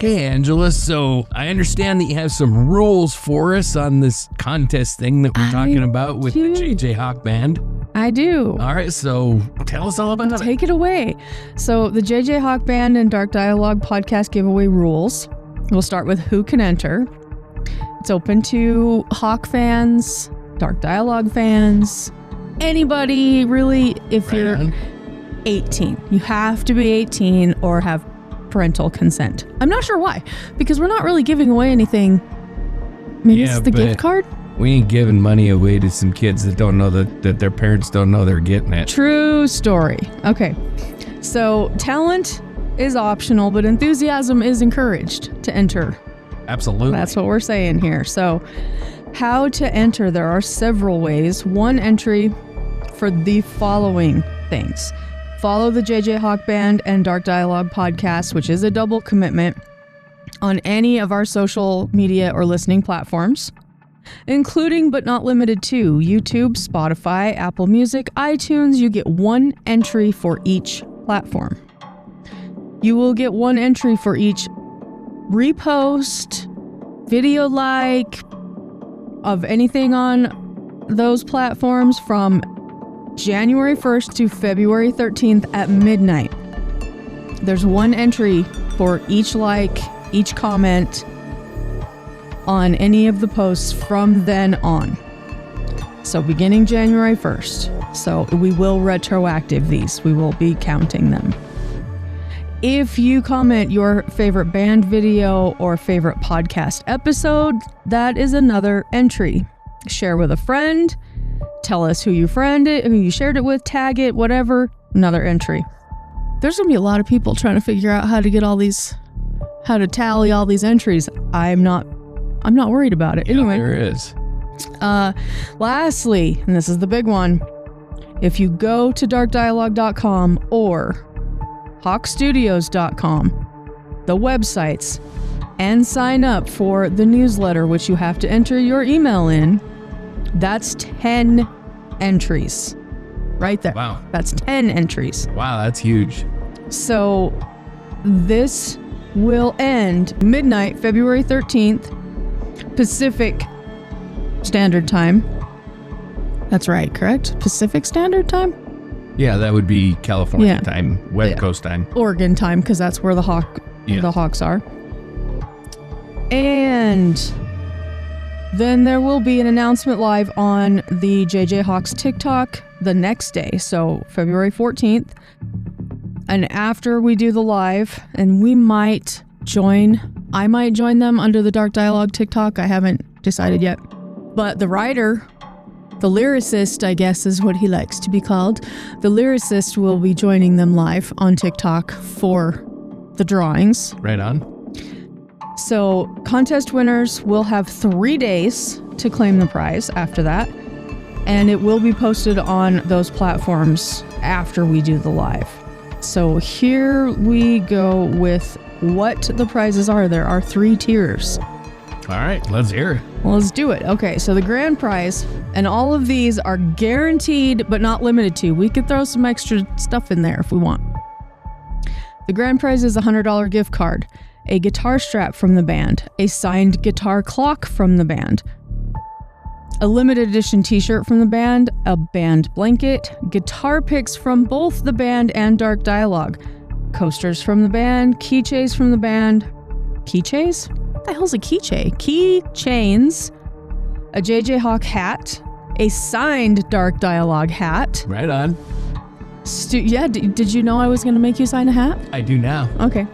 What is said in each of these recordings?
Okay, Angela, so I understand that you have some rules for us on this contest thing that we're talking about with the JJ Hawk Band. I do. All right, so tell us all about it. Take it away. So the JJ Hawk Band and Dark Dialogue podcast giveaway rules. We'll start with who can enter. It's open to Hawk fans, Dark Dialogue fans, anybody really if you're 18. You have to be 18 or have parental consent. I'm not sure why, because we're not really giving away anything. Maybe it's the gift card? We ain't giving money away to some kids that don't know that their parents don't know they're getting it. True story. Okay. So talent is optional, but enthusiasm is encouraged to enter. Absolutely. That's what we're saying here. So how to enter? There are several ways. One entry for the following things. Follow the JJ Hawk Band and Dark Dialogue podcast, which is a double commitment, on any of our social media or listening platforms, including but not limited to YouTube, Spotify, Apple Music, iTunes. You get one entry for each platform. You will get one entry for each repost, video like of anything on those platforms from January 1st to February 13th at midnight. There's one entry for each like, each comment on any of the posts from then on. So beginning January 1st. So we will retroactive these. We will be counting them. If you comment your favorite band video or favorite podcast episode, that is another entry. Share with a friend. Tell us who you shared it with, tag it, whatever. Another entry. There's gonna be a lot of people trying to figure out how to tally all these entries. I'm not worried about it. Yeah, anyway, there is. Lastly, and this is the big one, if you go to darkdialogue.com or hawkstudios.com, the websites, and sign up for the newsletter, which you have to enter your email in, that's 10 entries right there. Wow. That's 10 entries. Wow, that's huge. So this will end midnight, February 13th, Pacific Standard Time. That's right, correct? Pacific Standard Time? Yeah, that would be California time, West Coast time. Oregon time, because that's where the Hawks are. And then there will be an announcement live on the JJ Hawks TikTok the next day, so February 14th. And after we do the live, and I might join them under the Dark Dialogue TikTok. I haven't decided yet. But the writer, the lyricist, I guess is what he likes to be called, the lyricist will be joining them live on TikTok for the drawings. Right on. So contest winners will have 3 days to claim the prize after that, and it will be posted on those platforms after we do the live. So here we go with what the prizes are. There are 3 tiers. All right, let's hear it. Well, let's do it. Okay, so the grand prize, and all of these are guaranteed but not limited to. We could throw some extra stuff in there if we want. The grand prize is a $100 gift card, a guitar strap from the band, a signed guitar clock from the band, a limited edition t-shirt from the band, a band blanket, guitar picks from both the band and Dark Dialogue, coasters from the band, keychains from the band. Keychains? What the hell's a keychain? Keychains, a JJ Hawk hat, a signed Dark Dialogue hat. Right on. Did you know I was going to make you sign a hat? I do now. Okay.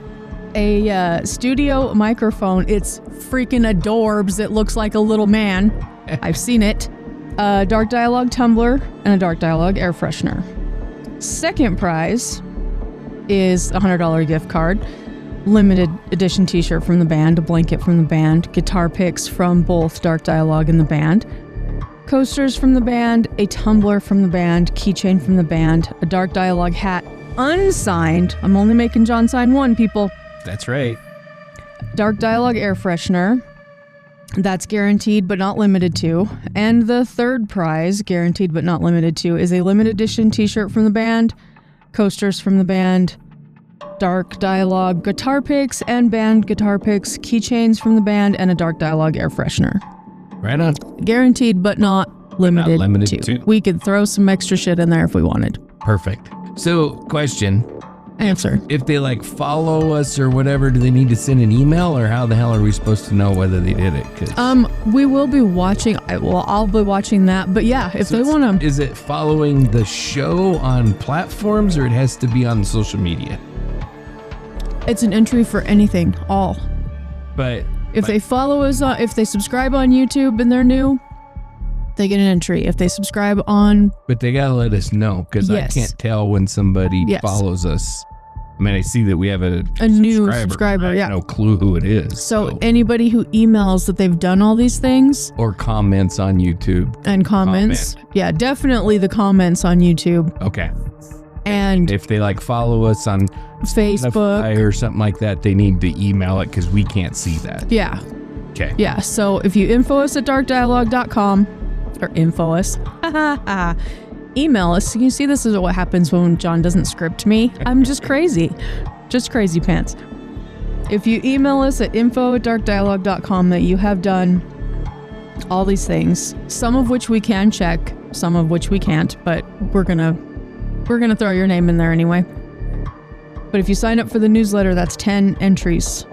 A studio microphone. It's freaking adorbs. It looks like a little man. I've seen it. A Dark Dialogue tumbler and a Dark Dialogue air freshener. Second prize is a $100 gift card, limited edition t-shirt from the band, a blanket from the band, guitar picks from both Dark Dialogue and the band, coasters from the band, a tumbler from the band, keychain from the band, a Dark Dialogue hat, unsigned. I'm only making John sign one, people. That's right. Dark Dialogue air freshener. That's guaranteed but not limited to. And the third prize, guaranteed but not limited to, is a limited edition t-shirt from the band, coasters from the band, Dark Dialogue guitar picks and band guitar picks, keychains from the band, and a Dark Dialogue air freshener. Right on. Guaranteed, but not limited, to. We could throw some extra shit in there if we wanted. Perfect. So, question. Answer. If they like follow us or whatever, do they need to send an email, or how the hell are we supposed to know whether they did it? We will be watching. I'll be watching that. But yeah, if they want to. Is it following the show on platforms, or it has to be on social media? It's an entry for anything, all. But if they follow us if they subscribe on YouTube and they're new, they get an entry. If they subscribe on... But they gotta let us know, because I can't tell when somebody follows us. I mean, I see that we have a new subscriber. I have no clue who it is. So anybody who emails that they've done all these things... Or comments on YouTube. And comments. Yeah, definitely the comments on YouTube. Okay. And if they like follow us on Facebook or something like that, they need to email it, because we can't see that. Yeah. Okay. Yeah, so if you info us at darkdialogue.com, or info us, email us. You see, this is what happens when John doesn't script me. I'm just crazy. Just crazy pants. If you email us at info@darkdialogue.com that you have done all these things, some of which we can check, some of which we can't, but we're gonna throw your name in there anyway. But if you sign up for the newsletter, that's 10 entries.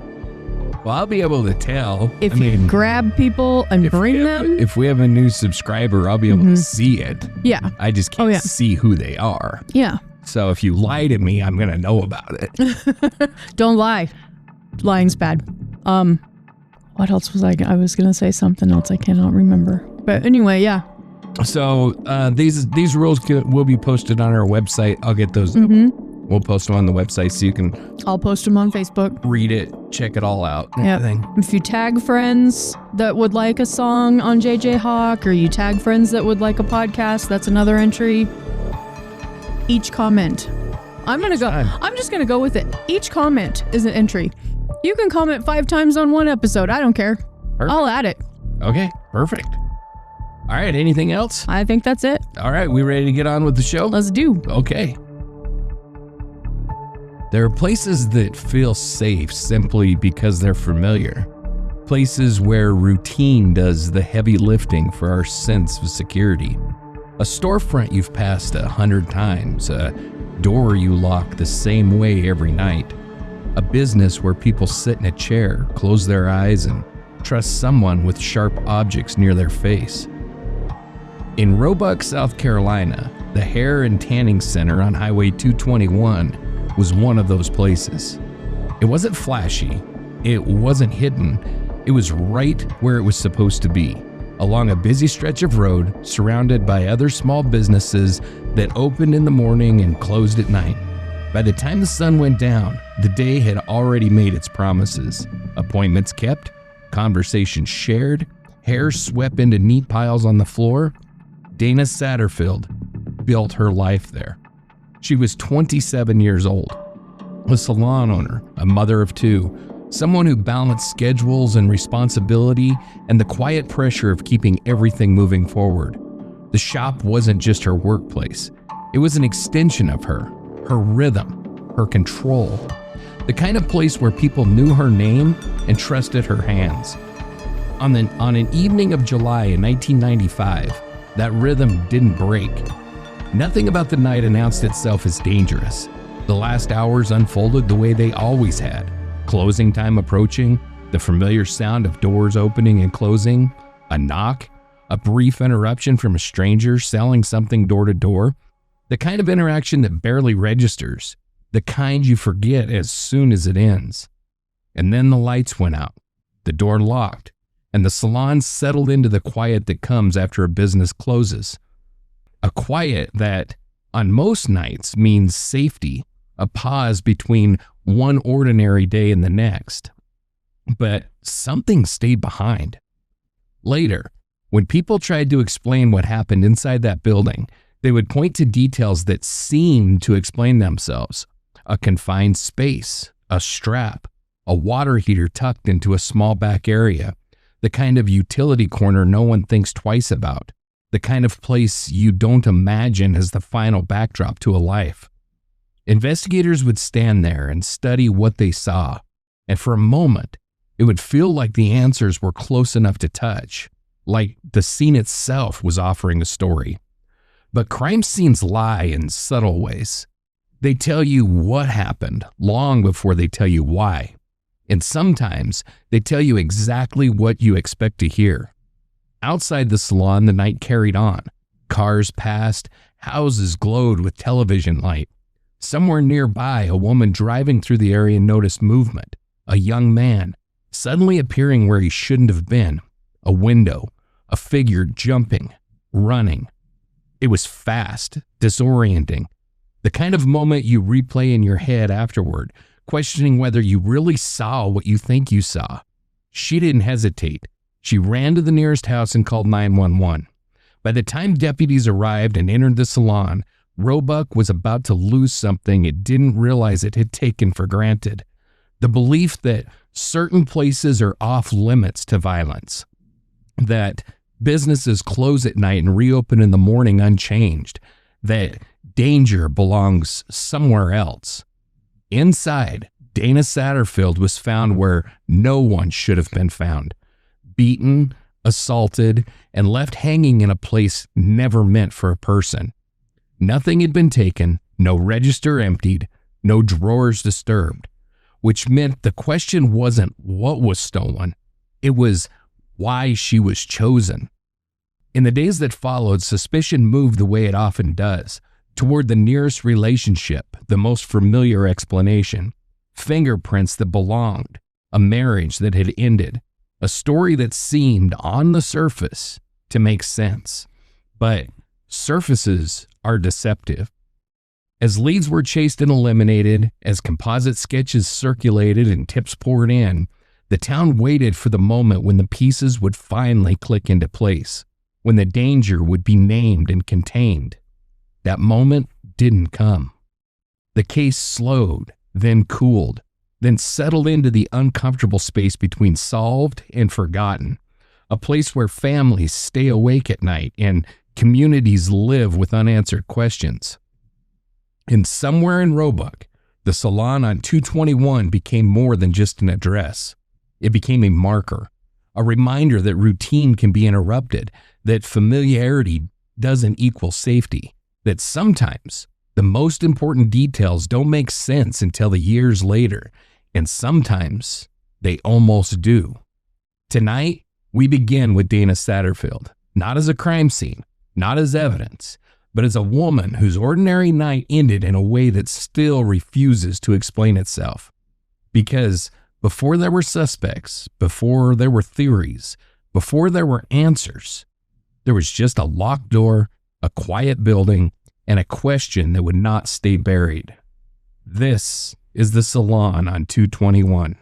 Well, I'll be able to tell. If you grab people and bring them. If we have a new subscriber, I'll be able to see it. Yeah. I just can't see who they are. Yeah. So if you lie to me, I'm going to know about it. Don't lie. Lying's bad. What else was I was going to say something else I cannot remember. But anyway, yeah. So these rules will be posted on our website. I'll get those. We'll post them on the website so you can... I'll post them on Facebook. Read it. Check it all out. Yeah. If you tag friends that would like a song on JJ Hawk, or you tag friends that would like a podcast, that's another entry. Each comment. I'm just going to go with it. Each comment is an entry. You can comment 5 times on one episode. I don't care. Perfect. I'll add it. Okay. Perfect. All right. Anything else? I think that's it. All right. We ready to get on with the show? Let's do. Okay. There are places that feel safe simply because they're familiar. Places where routine does the heavy lifting for our sense of security. A storefront you've passed 100 times, a door you lock the same way every night. A business where people sit in a chair, close their eyes, and trust someone with sharp objects near their face. In Roebuck, South Carolina, the Hair and Tanning Center on Highway 221 was one of those places. It wasn't flashy, it wasn't hidden, it was right where it was supposed to be, along a busy stretch of road surrounded by other small businesses that opened in the morning and closed at night. By the time the sun went down, the day had already made its promises. Appointments kept, conversations shared, hair swept into neat piles on the floor. Dana Satterfield built her life there. She was 27 years old, a salon owner, a mother of 2, someone who balanced schedules and responsibility and the quiet pressure of keeping everything moving forward. The shop wasn't just her workplace. It was an extension of her rhythm, her control, the kind of place where people knew her name and trusted her hands. On an evening of July in 1995, that rhythm didn't break. Nothing about the night announced itself as dangerous. The last hours unfolded the way they always had. Closing time approaching, the familiar sound of doors opening and closing, a knock, a brief interruption from a stranger selling something door to door, the kind of interaction that barely registers, the kind you forget as soon as it ends. And then the lights went out, the door locked, and the salon settled into the quiet that comes after a business closes. A quiet that, on most nights, means safety, a pause between one ordinary day and the next. But something stayed behind. Later, when people tried to explain what happened inside that building, they would point to details that seemed to explain themselves. A confined space, a strap, a water heater tucked into a small back area, the kind of utility corner no one thinks twice about. The kind of place you don't imagine as the final backdrop to a life. Investigators would stand there and study what they saw, and for a moment, it would feel like the answers were close enough to touch, like the scene itself was offering a story. But crime scenes lie in subtle ways. They tell you what happened long before they tell you why. And sometimes they tell you exactly what you expect to hear. Outside the salon, the night carried on. Cars passed, houses glowed with television light. Somewhere nearby, a woman driving through the area noticed movement. A young man, suddenly appearing where he shouldn't have been. A window, a figure jumping, running. It was fast, disorienting. The kind of moment you replay in your head afterward, questioning whether you really saw what you think you saw. She didn't hesitate. She ran to the nearest house and called 911. By the time deputies arrived and entered the salon, Roebuck was about to lose something it didn't realize it had taken for granted. The belief that certain places are off limits to violence, that businesses close at night and reopen in the morning unchanged, that danger belongs somewhere else. Inside, Dana Satterfield was found where no one should have been found, beaten, assaulted, and left hanging in a place never meant for a person. Nothing had been taken, no register emptied, no drawers disturbed, which meant the question wasn't what was stolen, it was why she was chosen. In the days that followed, suspicion moved the way it often does, toward the nearest relationship, the most familiar explanation, fingerprints that belonged, a marriage that had ended, a story that seemed, on the surface, to make sense. But surfaces are deceptive. As leads were chased and eliminated, as composite sketches circulated and tips poured in, the town waited for the moment when the pieces would finally click into place, when the danger would be named and contained. That moment didn't come. The case slowed, then cooled, then settled into the uncomfortable space between solved and forgotten, a place where families stay awake at night and communities live with unanswered questions. And somewhere in Roebuck, the Salon on 221 became more than just an address. It became a marker, a reminder that routine can be interrupted, that familiarity doesn't equal safety, that sometimes the most important details don't make sense until the years later, and sometimes they almost do. Tonight, we begin with Dana Satterfield, not as a crime scene, not as evidence, but as a woman whose ordinary night ended in a way that still refuses to explain itself. Because before there were suspects, before there were theories, before there were answers, there was just a locked door, a quiet building, and a question that would not stay buried. This is the Salon on 221.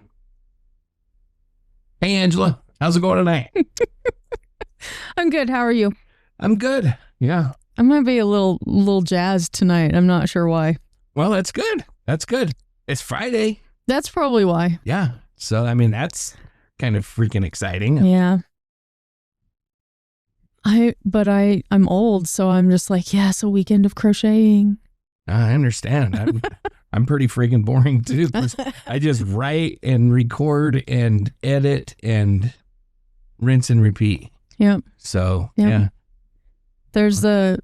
Hey, Angela, how's it going tonight? I'm good. How are you? I'm good. Yeah. I'm going to be a little jazzed tonight. I'm not sure why. Well, that's good. That's good. It's Friday. That's probably why. Yeah. So, I mean, that's kind of freaking exciting. Yeah. I'm old, so I'm just like, yes, a weekend of crocheting. I understand. I'm pretty freaking boring too. I just write and record and edit and rinse and repeat. Yep. So, yep. Yeah. There's a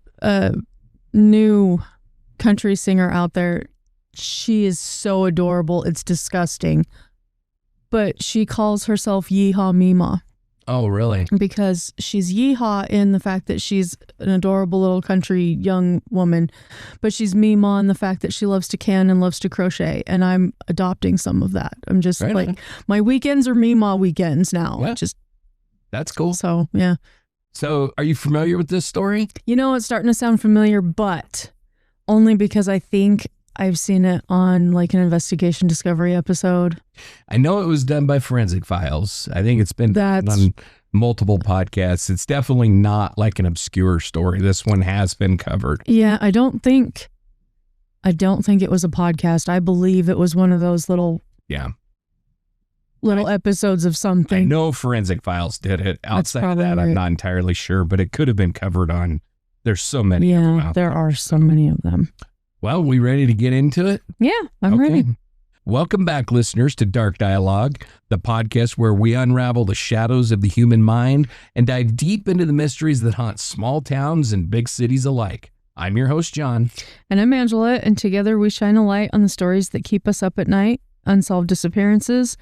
new country singer out there. She is so adorable. It's disgusting. But she calls herself Yeehaw Mima. Oh, really? Because she's yeehaw in the fact that she's an adorable little country young woman, but she's Mima in the fact that she loves to can and loves to crochet, and I'm adopting some of that. I'm just right like, on. My weekends are Mima weekends now. Well, that's cool. So, yeah. So, are you familiar with this story? You know, it's starting to sound familiar, but only because I think I've seen it on like an Investigation Discovery episode. I know it was done by Forensic Files. I think it's been done on multiple podcasts. It's definitely not like an obscure story. This one has been covered. Yeah, I don't think it was a podcast. I believe it was one of those little episodes of something. I know Forensic Files did it. Outside of that, I'm not entirely sure, but it could have been covered on. There's so many of them out there are so many of them. Well, we ready to get into it? Yeah, I'm ready. Welcome back, listeners, to Dark Dialogue, the podcast where we unravel the shadows of the human mind and dive deep into the mysteries that haunt small towns and big cities alike. I'm your host, John. And I'm Angela, and together we shine a light on the stories that keep us up at night, unsolved disappearances,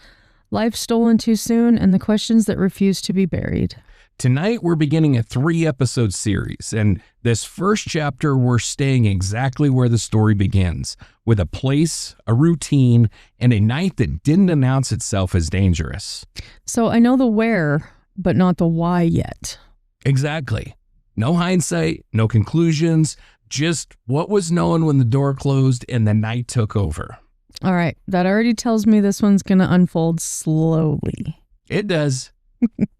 life stolen too soon, and the questions that refuse to be buried. Tonight, we're beginning a 3-episode series, and this first chapter, we're staying exactly where the story begins, with a place, a routine, and a night that didn't announce itself as dangerous. So I know the where, but not the why yet. Exactly. No hindsight, no conclusions, just what was known when the door closed and the night took over. All right, that already tells me this one's going to unfold slowly. It does.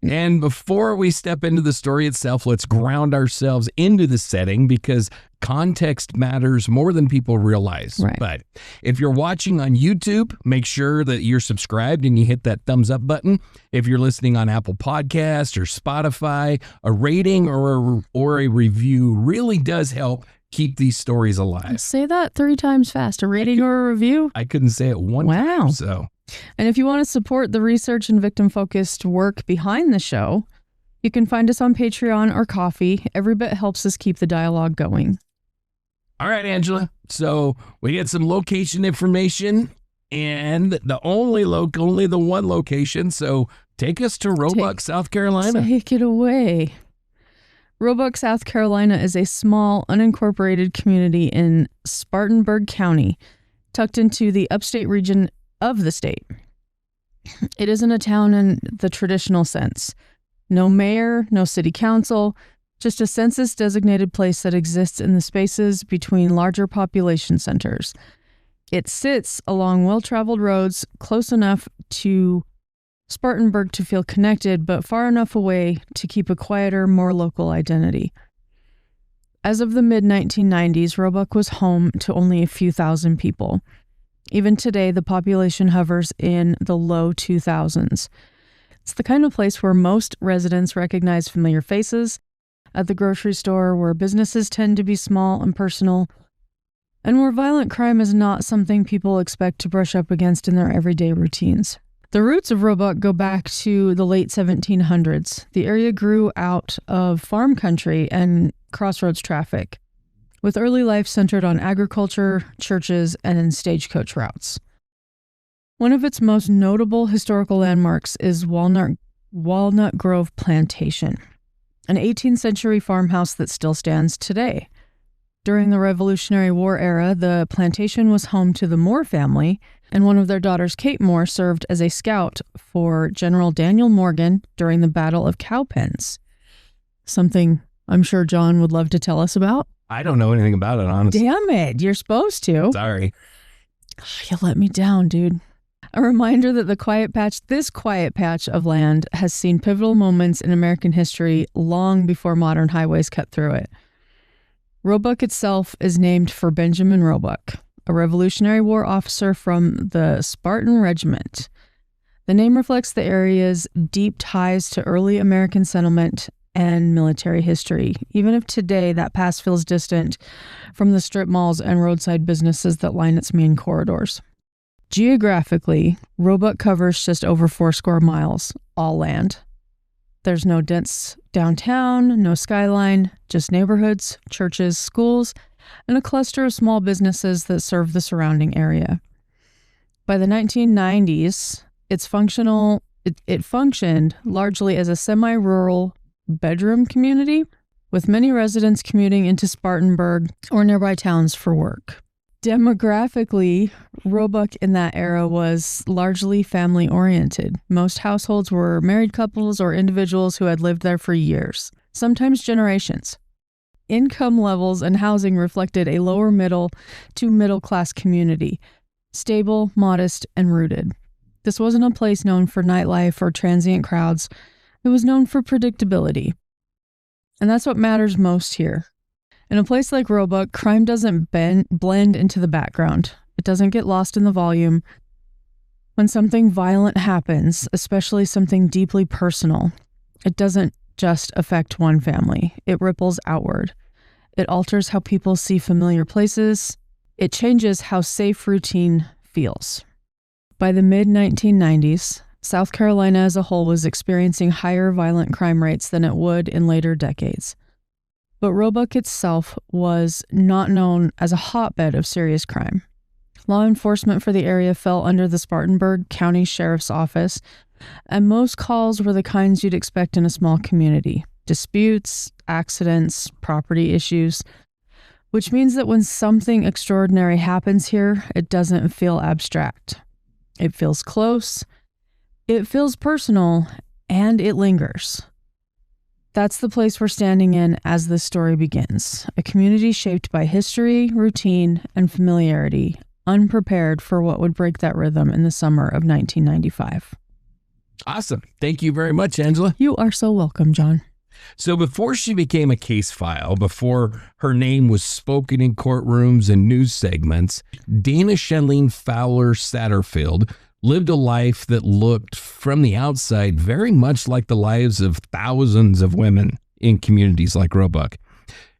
And before we step into the story itself, let's ground ourselves into the setting because context matters more than people realize. Right. But if you're watching on YouTube, make sure that you're subscribed and you hit that thumbs up button. If you're listening on Apple Podcasts or Spotify, a rating or a review really does help keep these stories alive. Say that 3 times fast. A rating or a review? I couldn't say it one time. So. And if you want to support the research and victim-focused work behind the show, you can find us on Patreon or Ko-fi. Every bit helps us keep the dialogue going. All right, Angela. So we get some location information and only the one location. So take us to Roebuck, South Carolina. Take it away. Roebuck, South Carolina is a small, unincorporated community in Spartanburg County, tucked into the upstate region of the state. It isn't a town in the traditional sense. No mayor, no city council, just a census-designated place that exists in the spaces between larger population centers. It sits along well-traveled roads, close enough to Spartanburg to feel connected, but far enough away to keep a quieter, more local identity. As of the mid-1990s, Roebuck was home to only a few thousand people. Even today, the population hovers in the low 2000s. It's the kind of place where most residents recognize familiar faces, at the grocery store where businesses tend to be small and personal, and where violent crime is not something people expect to brush up against in their everyday routines. The roots of Roebuck go back to the late 1700s. The area grew out of farm country and crossroads traffic, with early life centered on agriculture, churches, and stagecoach routes. One of its most notable historical landmarks is Walnut Grove Plantation, an 18th century farmhouse that still stands today. During the Revolutionary War era, the plantation was home to the Moore family, and one of their daughters, Kate Moore, served as a scout for General Daniel Morgan during the Battle of Cowpens. Something I'm sure John would love to tell us about. I don't know anything about it, honestly. Damn it, you're supposed to. Sorry. You let me down, dude. A reminder that this quiet patch of land has seen pivotal moments in American history long before modern highways cut through it. Roebuck itself is named for Benjamin Roebuck, a Revolutionary War officer from the Spartan Regiment. The name reflects the area's deep ties to early American settlement and military history, even if today that past feels distant from the strip malls and roadside businesses that line its main corridors. Geographically, Roebuck covers just over 80 miles, all land. There's no dense downtown, no skyline, just neighborhoods, churches, schools, and a cluster of small businesses that serve the surrounding area. By the 1990s, it functioned largely as a semi-rural bedroom community, with many residents commuting into Spartanburg or nearby towns for work. Demographically, Roebuck in that era was largely family-oriented. Most households were married couples or individuals who had lived there for years, sometimes generations. Income levels and housing reflected a lower middle to middle-class community, stable, modest, and rooted. This wasn't a place known for nightlife or transient crowds. It was known for predictability. And that's what matters most here. In a place like Roebuck, crime doesn't blend into the background. It doesn't get lost in the volume. When something violent happens, especially something deeply personal, it doesn't just affect one family. It ripples outward. It alters how people see familiar places, It changes how safe routine feels. By the mid-1990s, South Carolina as a whole was experiencing higher violent crime rates than it would in later decades. But Roebuck itself was not known as a hotbed of serious crime. Law enforcement for the area fell under the Spartanburg County Sheriff's Office, and most calls were the kinds you'd expect in a small community: disputes, accidents, property issues, which means that when something extraordinary happens here, it doesn't feel abstract. It feels close, it feels personal, and it lingers. That's the place we're standing in as this story begins, a community shaped by history, routine, and familiarity, unprepared for what would break that rhythm in the summer of 1995. Awesome. Thank you very much, Angela. You are so welcome, John. So before she became a case file, before her name was spoken in courtrooms and news segments, Dana Chyleen Fowler Satterfield lived a life that looked, from the outside, very much like the lives of thousands of women in communities like Roebuck.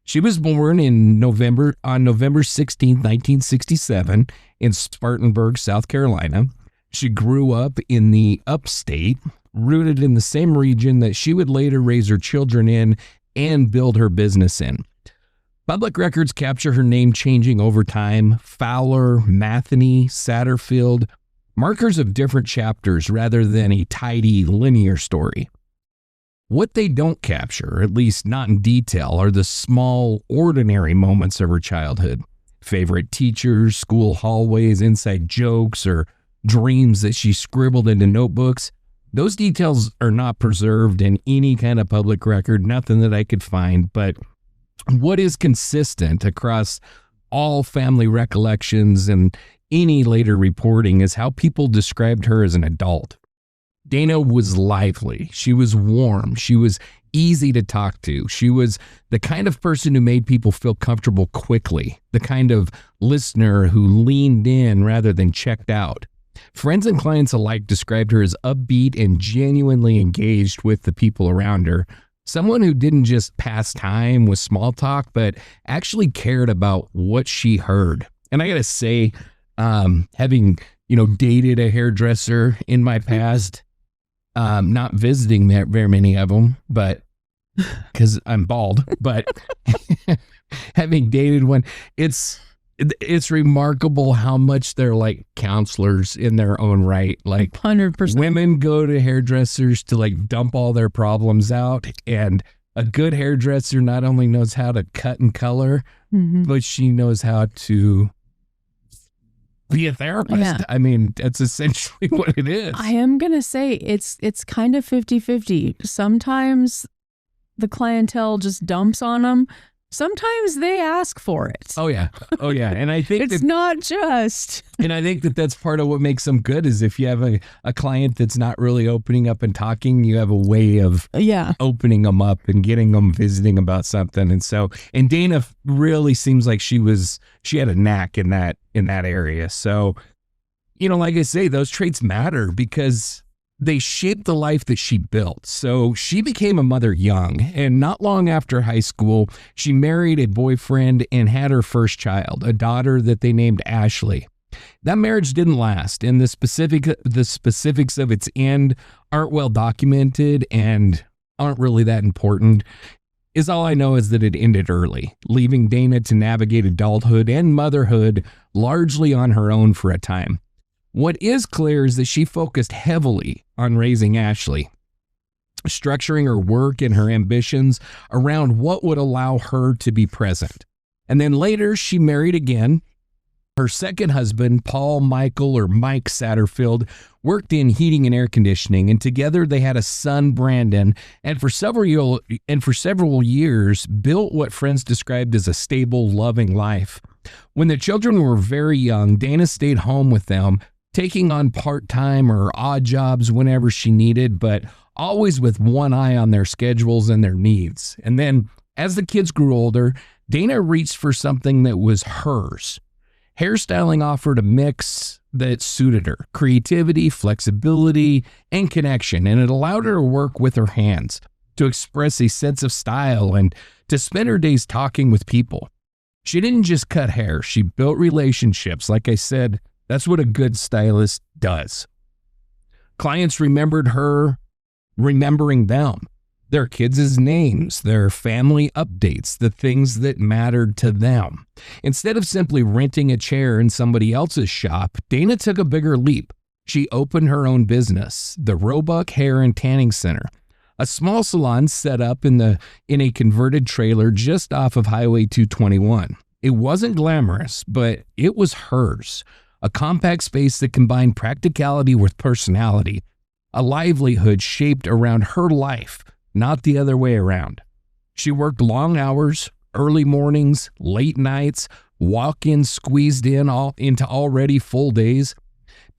She was born on November 16, 1967, in Spartanburg, South Carolina. She grew up in the upstate, rooted in the same region that she would later raise her children in and build her business in. Public records capture her name changing over time: Fowler, Matheny, Satterfield, markers of different chapters rather than a tidy, linear story. What they don't capture, at least not in detail, are the small, ordinary moments of her childhood. Favorite teachers, school hallways, inside jokes, or dreams that she scribbled into notebooks. Those details are not preserved in any kind of public record, nothing that I could find. But what is consistent across all family recollections and any later reporting is how people described her as an adult. Dana was lively. She was warm. She was easy to talk to. She was the kind of person who made people feel comfortable quickly, the kind of listener who leaned in rather than checked out. Friends and clients alike described her as upbeat and genuinely engaged with the people around her. Someone who didn't just pass time with small talk, but actually cared about what she heard. And I gotta say, having, dated a hairdresser in my past, not visiting very many of them, but because I'm bald, but having dated one, it's remarkable how much they're like counselors in their own right. Like 100%. Women go to hairdressers to like dump all their problems out, and a good hairdresser not only knows how to cut and color, but she knows how to be a therapist. Yeah. I mean, that's essentially what it is. I am going to say it's kind of 50-50. Sometimes the clientele just dumps on them. Sometimes they ask for it. Oh yeah. And I think it's not just. And I think that's part of what makes them good is if you have a client that's not really opening up and talking, you have a way of opening them up and getting them visiting about something. And Dana really seems like she had a knack in that area. So, like I say, those traits matter because they shaped the life that she built. So she became a mother young, and not long after high school, she married a boyfriend and had her first child, a daughter that they named Ashley. That marriage didn't last, and the specifics of its end aren't well documented and aren't really that important. All I know is that it ended early, leaving Dana to navigate adulthood and motherhood largely on her own for a time. What is clear is that she focused heavily on raising Ashley, structuring her work and her ambitions around what would allow her to be present. And then later, she married again. Her second husband, Paul Michael or Mike Satterfield, worked in heating and air conditioning, and together they had a son, Brandon, and for several years built what friends described as a stable, loving life. When the children were very young, Dana stayed home with them, taking on part-time or odd jobs whenever she needed, but always with one eye on their schedules and their needs. And then as the kids grew older, Dana reached for something that was hers. Hairstyling offered a mix that suited her: creativity, flexibility, and connection, and it allowed her to work with her hands, to express a sense of style, and to spend her days talking with people. She didn't just cut hair, she built relationships. Like I said, that's what a good stylist does. Clients remembered her remembering them, their kids' names, their family updates, the things that mattered to them. Instead of simply renting a chair in somebody else's shop, Dana took a bigger leap. She opened her own business, the Roebuck Hair Tanning Center, a small salon set up in a converted trailer just off of Highway 221. It wasn't glamorous, but it was hers, a compact space that combined practicality with personality, a livelihood shaped around her life, not the other way around. She worked long hours, early mornings, late nights, walk-ins squeezed into already full days.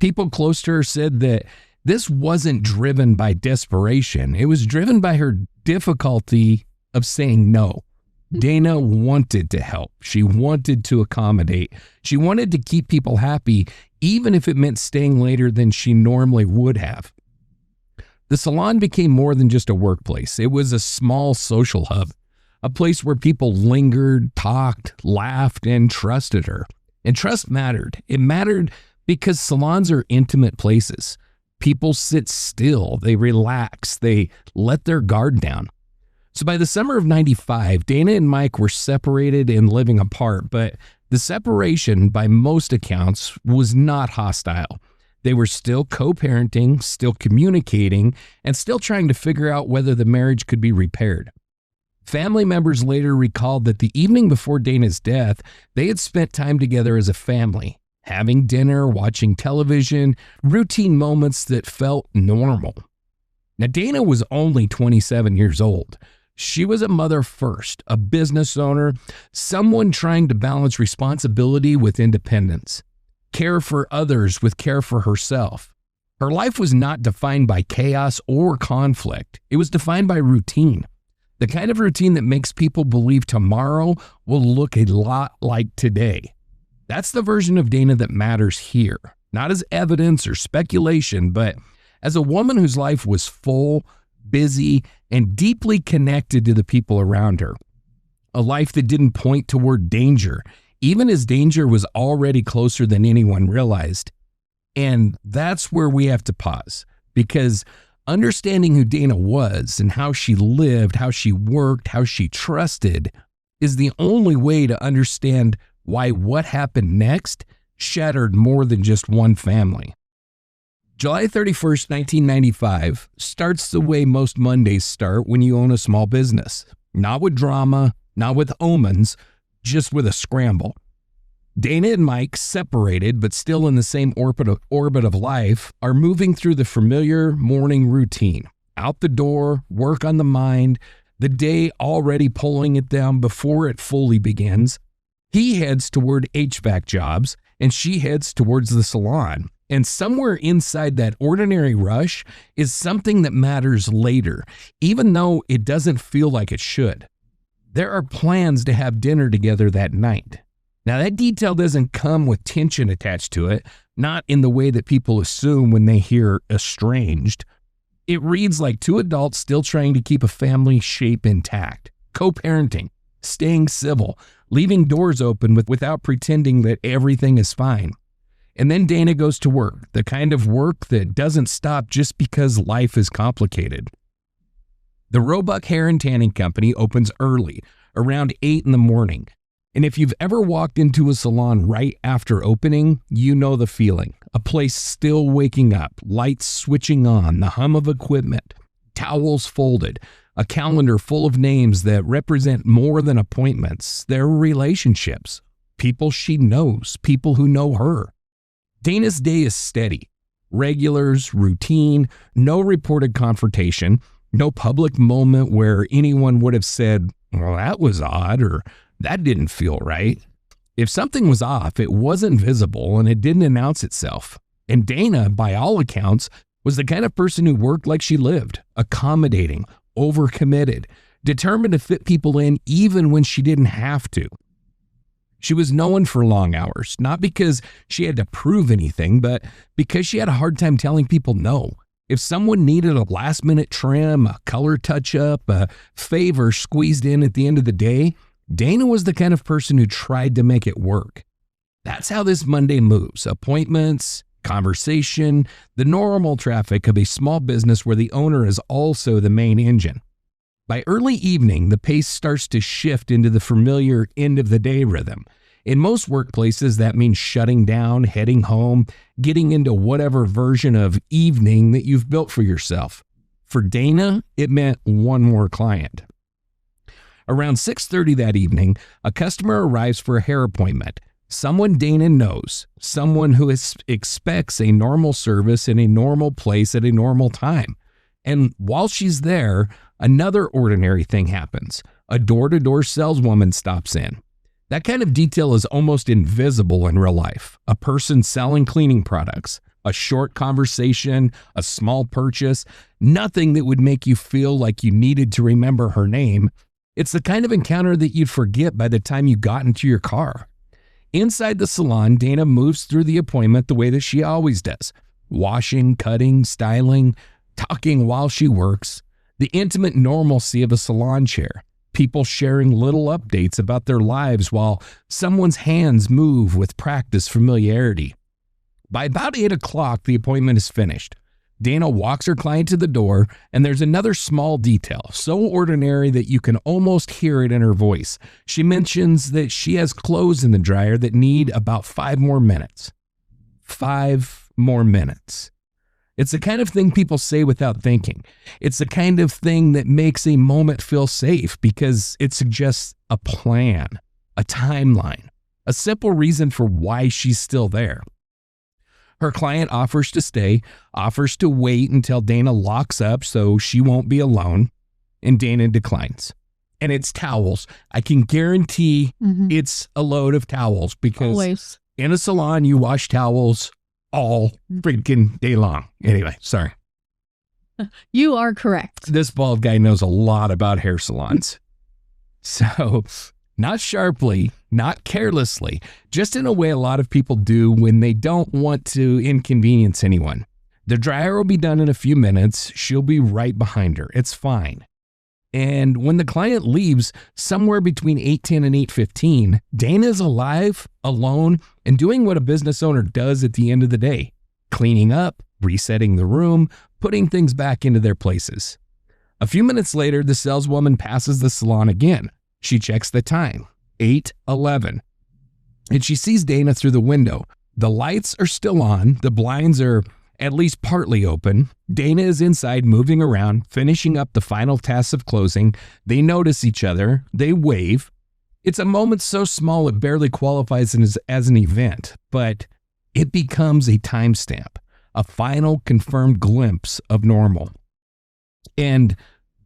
People close to her said that this wasn't driven by desperation. It was driven by her difficulty of saying no. Dana wanted to help. She wanted to accommodate. She wanted to keep people happy, even if it meant staying later than she normally would have. The salon became more than just a workplace. It was a small social hub, a place where people lingered, talked, laughed, and trusted her. And trust mattered. It mattered because salons are intimate places. People sit still, they relax, they let their guard down. So by the summer of '95, Dana and Mike were separated and living apart, but the separation, by most accounts, was not hostile. They were still co-parenting, still communicating, and still trying to figure out whether the marriage could be repaired. Family members later recalled that the evening before Dana's death, they had spent time together as a family, having dinner, watching television, routine moments that felt normal. Now, Dana was only 27 years old. She was a mother first, a business owner, someone trying to balance responsibility with independence, care for others with care for herself. Her life was not defined by chaos or conflict. It was defined by routine, the kind of routine that makes people believe tomorrow will look a lot like today. That's the version of Dana that matters here, not as evidence or speculation, but as a woman whose life was full, busy, and deeply connected to the people around her. A life that didn't point toward danger, even as danger was already closer than anyone realized. And that's where we have to pause, because understanding who Dana was and how she lived, how she worked, how she trusted is the only way to understand why what happened next shattered more than just one family. July 31st, 1995 starts the way most Mondays start when you own a small business. Not with drama, not with omens, just with a scramble. Dana and Mike, separated but still in the same orbit of life, are moving through the familiar morning routine. Out the door, work on the mind, the day already pulling it down before it fully begins. He heads toward HVAC jobs, and she heads towards the salon. And somewhere inside that ordinary rush is something that matters later, even though it doesn't feel like it should. There are plans to have dinner together that night. Now, that detail doesn't come with tension attached to it, not in the way that people assume when they hear estranged. It reads like two adults still trying to keep a family shape intact, co-parenting, staying civil, leaving doors open without pretending that everything is fine. And then Dana goes to work, the kind of work that doesn't stop just because life is complicated. The Roebuck Hair Tanning Company opens early, around 8 in the morning. And if you've ever walked into a salon right after opening, you know the feeling. A place still waking up, lights switching on, the hum of equipment, towels folded, a calendar full of names that represent more than appointments. They're relationships, people she knows, people who know her. Dana's day is steady. Regulars, routine, no reported confrontation, no public moment where anyone would have said, well, that was odd, or that didn't feel right. If something was off, it wasn't visible and it didn't announce itself. And Dana, by all accounts, was the kind of person who worked like she lived, accommodating, overcommitted, determined to fit people in even when she didn't have to. She was known for long hours, not because she had to prove anything, but because she had a hard time telling people no. If someone needed a last-minute trim, a color touch-up, a favor squeezed in at the end of the day, Dana was the kind of person who tried to make it work. That's how this Monday moves. Appointments, conversation, the normal traffic of a small business where the owner is also the main engine. By early evening, the pace starts to shift into the familiar end-of-the-day rhythm. In most workplaces, that means shutting down, heading home, getting into whatever version of evening that you've built for yourself. For Dana, it meant one more client. Around 6:30 that evening, a customer arrives for a hair appointment. Someone Dana knows, someone who expects a normal service in a normal place at a normal time. And while she's there, another ordinary thing happens. A door-to-door saleswoman stops in. That kind of detail is almost invisible in real life. A person selling cleaning products, a short conversation, a small purchase, nothing that would make you feel like you needed to remember her name. It's the kind of encounter that you'd forget by the time you got into your car. Inside the salon, Dana moves through the appointment the way that she always does. Washing, cutting, styling, talking while she works. The intimate normalcy of a salon chair. People sharing little updates about their lives while someone's hands move with practiced familiarity. By about 8 o'clock, the appointment is finished. Dana walks her client to the door, and there's another small detail, so ordinary that you can almost hear it in her voice. She mentions that she has clothes in the dryer that need about 5 more minutes. 5 more minutes. It's the kind of thing people say without thinking. It's the kind of thing that makes a moment feel safe because it suggests a plan, a timeline, a simple reason for why she's still there. Her client offers to stay, offers to wait until Dana locks up so she won't be alone, and Dana declines. And it's towels. I can guarantee it's a load of towels because Always. In a salon, you wash towels all freaking day long. Anyway, sorry. You are correct. This bald guy knows a lot about hair salons. So, not sharply, not carelessly, just in a way a lot of people do when they don't want to inconvenience anyone. The dryer will be done in a few minutes. She'll be right behind her. It's fine. And when the client leaves, somewhere between 8:10 and 8:15, Dana's alive, alone, and doing what a business owner does at the end of the day. Cleaning up, resetting the room, putting things back into their places. A few minutes later, the saleswoman passes the salon again. She checks the time, 8:11. And she sees Dana through the window. The lights are still on. The blinds are at least partly open. Dana is inside moving around, finishing up the final tasks of closing. They notice each other. They wave. It's a moment so small it barely qualifies as an event, but it becomes a timestamp, a final confirmed glimpse of normal. And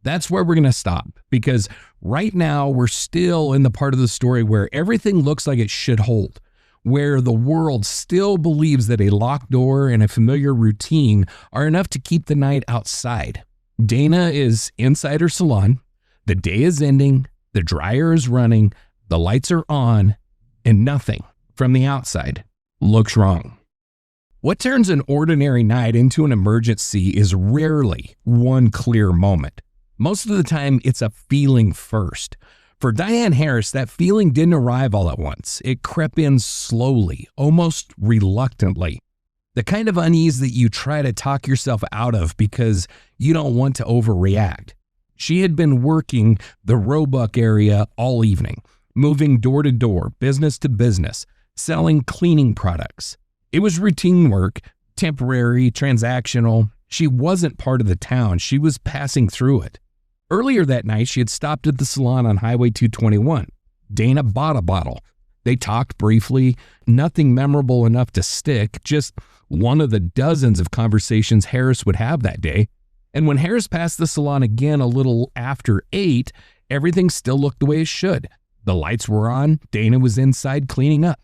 that's where we're going to stop, because right now we're still in the part of the story where everything looks like it should hold, where the world still believes that a locked door and a familiar routine are enough to keep the night outside. Dana is inside her salon. The day is ending. The dryer is running. The lights are on, and nothing from the outside looks wrong. What turns an ordinary night into an emergency is rarely one clear moment. Most of the time, it's a feeling first. For Diane Harris, that feeling didn't arrive all at once. It crept in slowly, almost reluctantly. The kind of unease that you try to talk yourself out of because you don't want to overreact. She had been working the Roebuck area all evening, moving door to door, business to business, selling cleaning products. It was routine work, temporary, transactional. She wasn't part of the town. She was passing through it. Earlier that night, she had stopped at the salon on Highway 221. Dana bought a bottle. They talked briefly, nothing memorable enough to stick, just one of the dozens of conversations Harris would have that day. And when Harris passed the salon again a little after 8, everything still looked the way it should. The lights were on. Dana was inside cleaning up.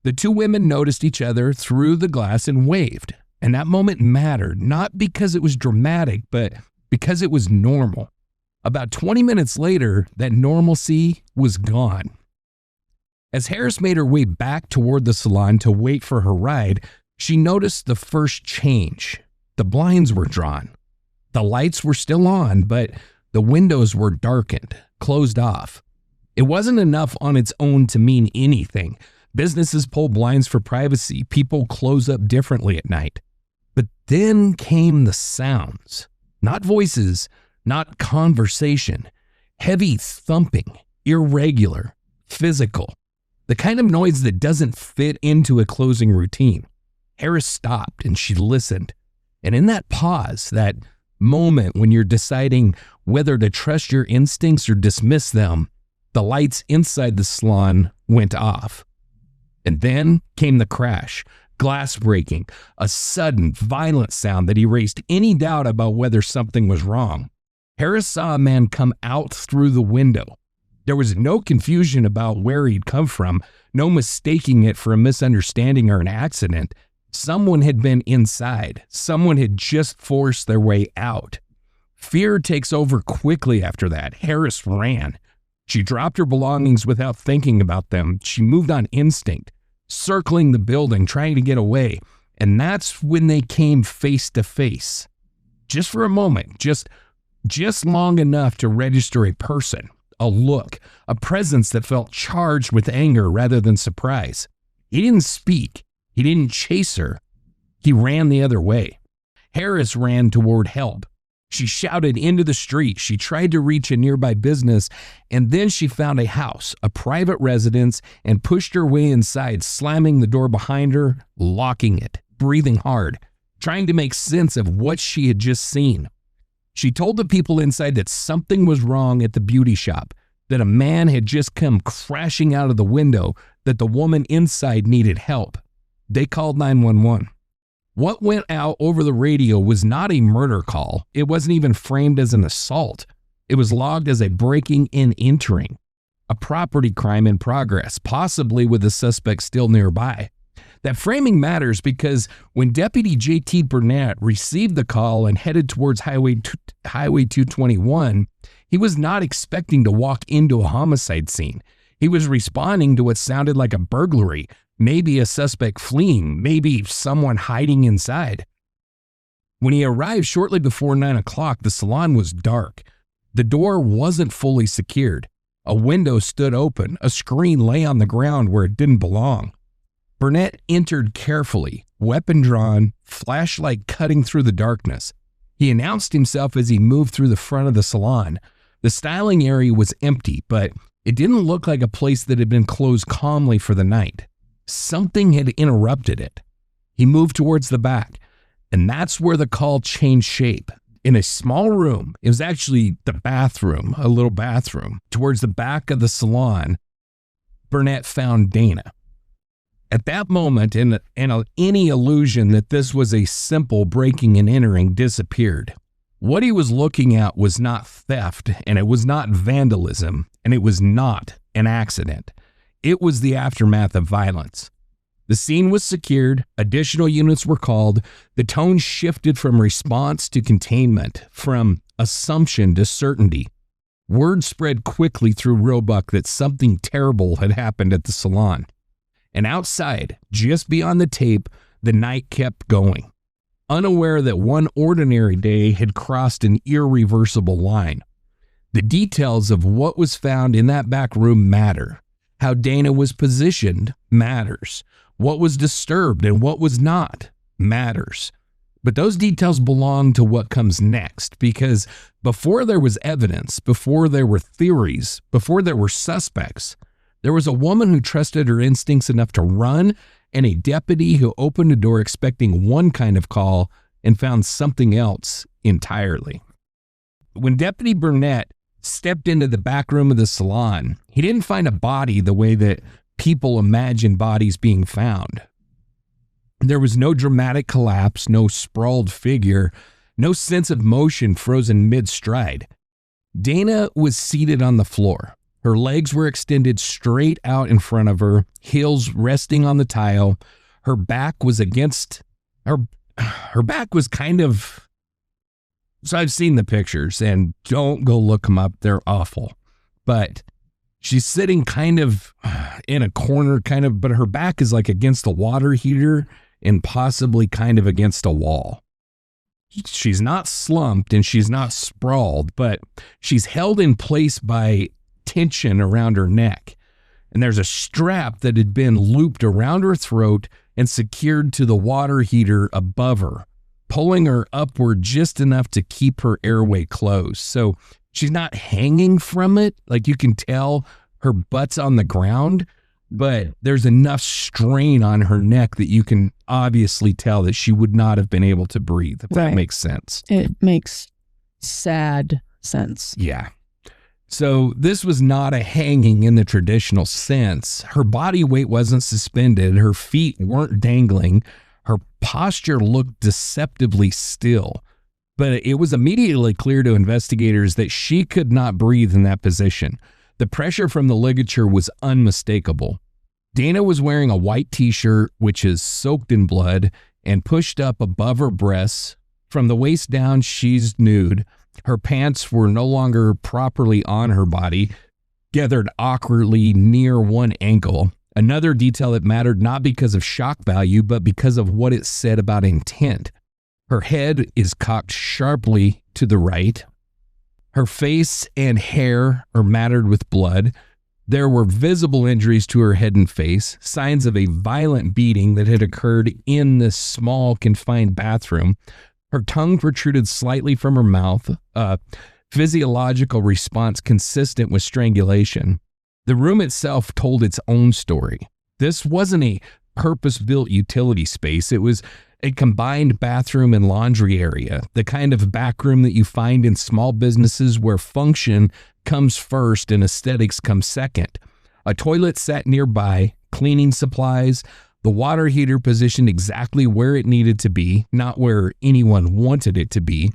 The two women noticed each other through the glass and waved. And that moment mattered, not because it was dramatic, but because it was normal. About 20 minutes later, that normalcy was gone. As Harris made her way back toward the salon to wait for her ride, she noticed the first change. The blinds were drawn. The lights were still on, but the windows were darkened, closed off. It wasn't enough on its own to mean anything. Businesses pull blinds for privacy. People close up differently at night. But then came the sounds. Not voices, not conversation. Heavy thumping, irregular, physical. The kind of noise that doesn't fit into a closing routine. Harris stopped and she listened. And in that pause, that moment when you're deciding whether to trust your instincts or dismiss them, the lights inside the salon went off. And then came the crash, glass breaking, a sudden, violent sound that erased any doubt about whether something was wrong. Harris saw a man come out through the window. There was no confusion about where he'd come from, no mistaking it for a misunderstanding or an accident. Someone had been inside. Someone had just forced their way out. Fear takes over quickly after that. Harris ran. She dropped her belongings without thinking about them. She moved on instinct, circling the building, trying to get away. And that's when they came face to face. Just for a moment, just long enough to register a person, a look, a presence that felt charged with anger rather than surprise. He didn't speak. He didn't chase her. He ran the other way. Harris ran toward help. She shouted into the street. She tried to reach a nearby business, and then she found a house, a private residence, and pushed her way inside, slamming the door behind her, locking it, breathing hard, trying to make sense of what she had just seen. She told the people inside that something was wrong at the beauty shop, that a man had just come crashing out of the window, that the woman inside needed help. They called 911. What went out over the radio was not a murder call. It wasn't even framed as an assault. It was logged as a breaking and entering, a property crime in progress, possibly with the suspect still nearby. That framing matters because when Deputy J.T. Burnett received the call and headed towards Highway 221, he was not expecting to walk into a homicide scene. He was responding to what sounded like a burglary, maybe a suspect fleeing, maybe someone hiding inside. When he arrived shortly before 9 o'clock, the salon was dark. The door wasn't fully secured. A window stood open. A screen lay on the ground where it didn't belong. Burnett entered carefully, weapon drawn, flashlight cutting through the darkness. He announced himself as he moved through the front of the salon. The styling area was empty, but it didn't look like a place that had been closed calmly for the night. Something had interrupted it. He moved towards the back, and that's where the call changed shape. In a small room, it was actually the bathroom, a little bathroom, towards the back of the salon, Burnett found Dana. At that moment, any illusion that this was a simple breaking and entering disappeared. What he was looking at was not theft, and it was not vandalism, and it was not an accident. It was the aftermath of violence. The scene was secured, additional units were called, the tone shifted from response to containment, from assumption to certainty. Word spread quickly through Roebuck that something terrible had happened at the salon. And outside, just beyond the tape, the night kept going, unaware that one ordinary day had crossed an irreversible line. The details of what was found in that back room matter. How Dana was positioned matters. What was disturbed and what was not matters. But those details belong to what comes next, because before there was evidence, before there were theories, before there were suspects, there was a woman who trusted her instincts enough to run, and a deputy who opened a door expecting one kind of call and found something else entirely. When Deputy Burnett stepped into the back room of the salon, he didn't find a body the way that people imagine bodies being found. There was no dramatic collapse, no sprawled figure, no sense of motion frozen mid-stride. Dana was seated on the floor. Her legs were extended straight out in front of her, heels resting on the tile. Her back was kind of, so I've seen the pictures, and don't go look them up. They're awful. But she's sitting kind of in a corner, but her back is like against a water heater and possibly kind of against a wall. She's not slumped and she's not sprawled, but she's held in place by tension around her neck. And there's a strap that had been looped around her throat and secured to the water heater above her, pulling her upward just enough to keep her airway closed. So she's not hanging from it. Like, you can tell her butt's on the ground, but there's enough strain on her neck that you can obviously tell that she would not have been able to breathe, if that makes sense. It makes sad sense. Yeah. So this was not a hanging in the traditional sense. Her body weight wasn't suspended. Her feet weren't dangling. Her posture looked deceptively still. But it was immediately clear to investigators that she could not breathe in that position. The pressure from the ligature was unmistakable. Dana was wearing a white t-shirt, which is soaked in blood and pushed up above her breasts. From the waist down, she's nude. Her pants were no longer properly on her body, gathered awkwardly near one ankle. Another detail that mattered not because of shock value, but because of what it said about intent. Her head is cocked sharply to the right. Her face and hair are matted with blood. There were visible injuries to her head and face, signs of a violent beating that had occurred in this small, confined bathroom. Her tongue protruded slightly from her mouth, a physiological response consistent with strangulation. The room itself told its own story. This wasn't a purpose-built utility space. It was a combined bathroom and laundry area, the kind of back room that you find in small businesses where function comes first and aesthetics come second. A toilet sat nearby, cleaning supplies, the water heater positioned exactly where it needed to be, not where anyone wanted it to be,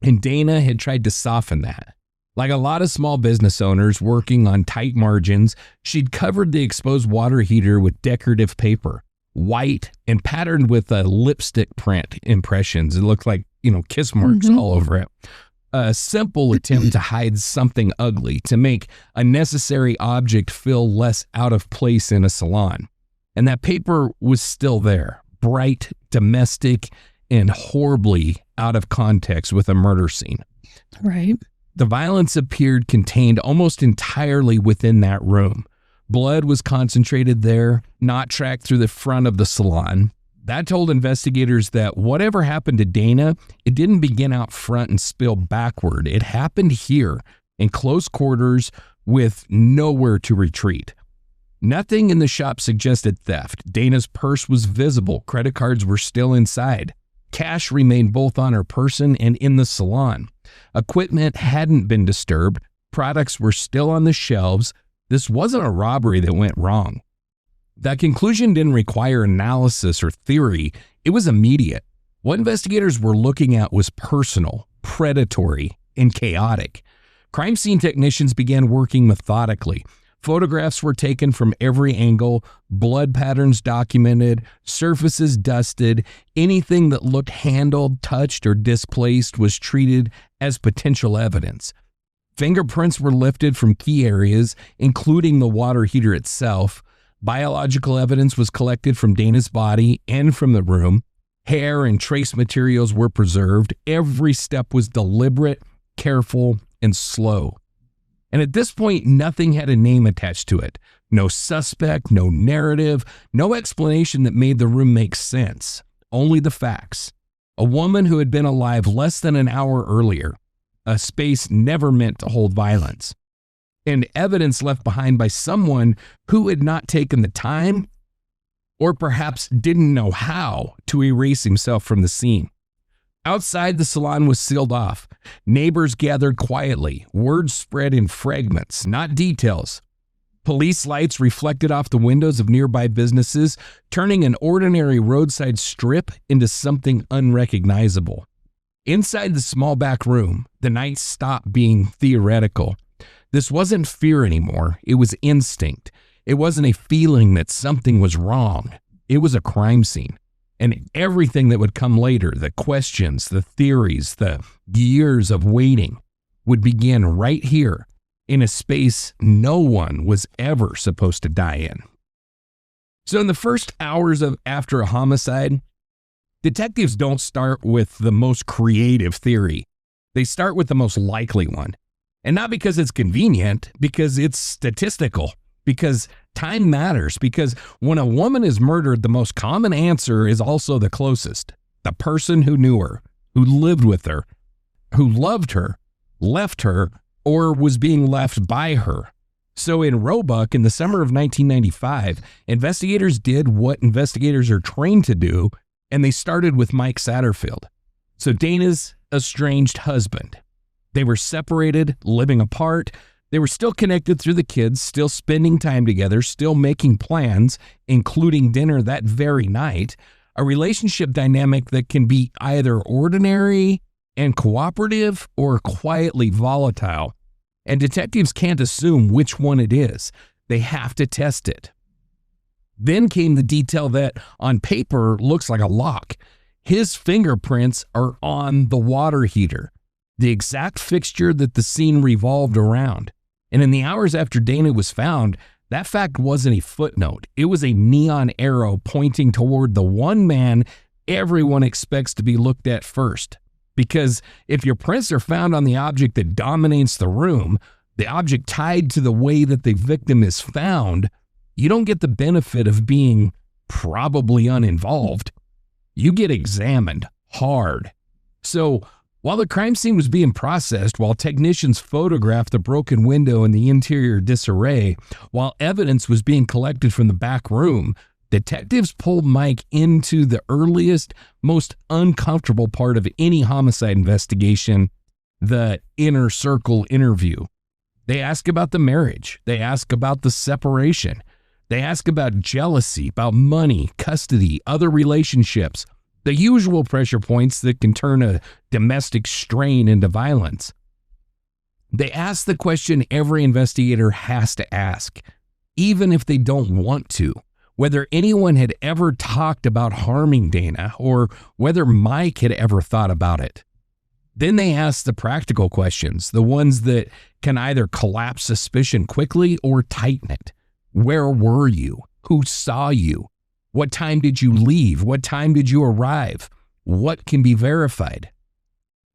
and Dana had tried to soften that. Like a lot of small business owners working on tight margins, she'd covered the exposed water heater with decorative paper, white and patterned with a lipstick print impressions. It looked like, kiss marks all over it. A simple attempt to hide something ugly, to make a necessary object feel less out of place in a salon. And that paper was still there, bright, domestic, and horribly out of context with a murder scene. Right. The violence appeared contained almost entirely within that room. Blood was concentrated there, not tracked through the front of the salon. That told investigators that whatever happened to Dana, it didn't begin out front and spill backward. It happened here, in close quarters, with nowhere to retreat. Nothing in the shop suggested theft. Dana's purse was visible. Credit cards were still inside. Cash remained both on her person and in the salon. Equipment hadn't been disturbed. Products were still on the shelves. This wasn't a robbery that went wrong. That conclusion didn't require analysis or theory. It was immediate. What investigators were looking at was personal, predatory, and chaotic. Crime scene technicians began working methodically. Photographs were taken from every angle, blood patterns documented, surfaces dusted. Anything that looked handled, touched, or displaced was treated as potential evidence. Fingerprints were lifted from key areas, including the water heater itself. Biological evidence was collected from Dana's body and from the room. Hair and trace materials were preserved. Every step was deliberate, careful, and slow. And at this point, nothing had a name attached to it. No suspect, no narrative, no explanation that made the room make sense. Only the facts. A woman who had been alive less than an hour earlier. A space never meant to hold violence. And evidence left behind by someone who had not taken the time, or perhaps didn't know how, to erase himself from the scene. Outside, the salon was sealed off. Neighbors gathered quietly. Word spread in fragments, not details. Police lights reflected off the windows of nearby businesses, turning an ordinary roadside strip into something unrecognizable. Inside the small back room, the night stopped being theoretical. This wasn't fear anymore. It was instinct. It wasn't a feeling that something was wrong. It was a crime scene. And everything that would come later, the questions, the theories, the years of waiting, would begin right here in a space no one was ever supposed to die in. So in the first hours after a homicide, detectives don't start with the most creative theory. They start with the most likely one. And not because it's convenient, because it's statistical, because time matters, because when a woman is murdered, the most common answer is also the closest. The person who knew her, who lived with her, who loved her, left her, or was being left by her. So in Roebuck, in the summer of 1995, investigators did what investigators are trained to do, and they started with Mike Satterfield. So Dana's estranged husband. They were separated, living apart. They were still connected through the kids, still spending time together, still making plans, including dinner that very night. A relationship dynamic that can be either ordinary and cooperative or quietly volatile. And detectives can't assume which one it is. They have to test it. Then came the detail that on paper looks like a lock. His fingerprints are on the water heater, the exact fixture that the scene revolved around. And in the hours after Dana was found, that fact wasn't a footnote. It was a neon arrow pointing toward the one man everyone expects to be looked at first. Because if your prints are found on the object that dominates the room, the object tied to the way that the victim is found, you don't get the benefit of being probably uninvolved. You get examined hard. So while the crime scene was being processed, while technicians photographed the broken window and the interior disarray, while evidence was being collected from the back room, detectives pulled Mike into the earliest, most uncomfortable part of any homicide investigation, the inner circle interview. They ask about the marriage. They ask about the separation. They ask about jealousy, about money, custody, other relationships, the usual pressure points that can turn a domestic strain into violence. They ask the question every investigator has to ask, even if they don't want to. Whether anyone had ever talked about harming Dana or whether Mike had ever thought about it. Then they ask the practical questions, the ones that can either collapse suspicion quickly or tighten it. Where were you? Who saw you? What time did you leave? What time did you arrive? What can be verified?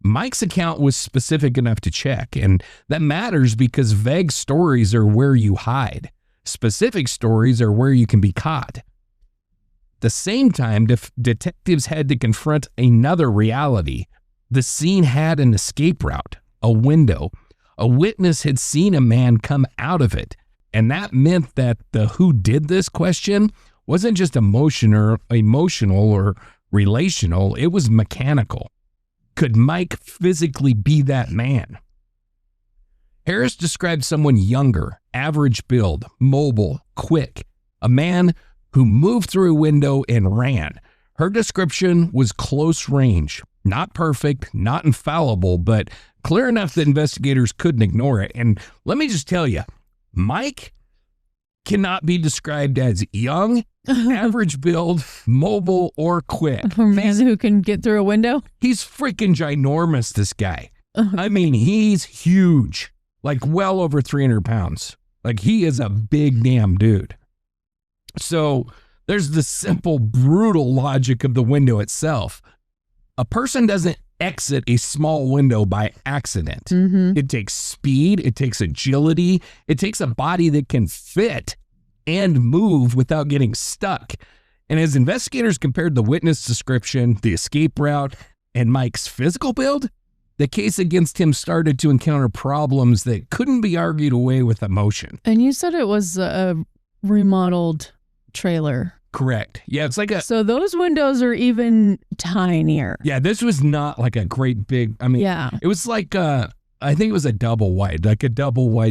Mike's account was specific enough to check, and that matters because vague stories are where you hide. Specific stories are where you can be caught. At the same time, detectives had to confront another reality. The scene had an escape route, a window. A witness had seen a man come out of it, and that meant that the who did this question wasn't just emotional or relational, it was mechanical. Could Mike physically be that man? Harris described someone younger, average build, mobile, quick, a man who moved through a window and ran. Her description was close range, not perfect, not infallible, but clear enough that investigators couldn't ignore it. And let me just tell you, Mike cannot be described as young, average build, mobile, or quick. A man who can get through a window? He's freaking ginormous, this guy. I mean, he's huge. Like well over 300 pounds. Like he is a big damn dude. So there's the simple, brutal logic of the window itself. A person doesn't exit a small window by accident. Mm-hmm. It takes speed. It takes agility. It takes a body that can fit and move without getting stuck. And as investigators compared the witness description, the escape route, and Mike's physical build, the case against him started to encounter problems that couldn't be argued away with emotion. And you said it was a remodeled trailer. Correct. Yeah, it's like a... So those windows are even tinier. Yeah, this was not like a great big... I mean, yeah. It was like, I think it was a double wide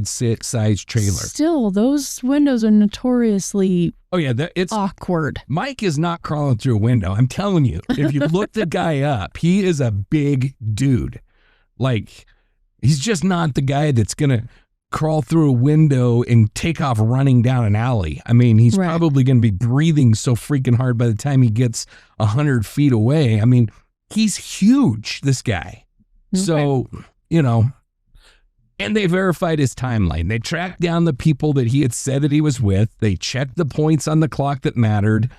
size trailer. Still, those windows are notoriously... Oh, yeah, it's awkward. Mike is not crawling through a window. I'm telling you, if you look the guy up, he is a big dude. Like, he's just not the guy that's going to crawl through a window and take off running down an alley. I mean, he's probably going to be breathing so freaking hard by the time he gets 100 feet away. I mean, he's huge, this guy. Okay. So, you know, and they verified his timeline. They tracked down the people that he had said that he was with. They checked the points on the clock that mattered.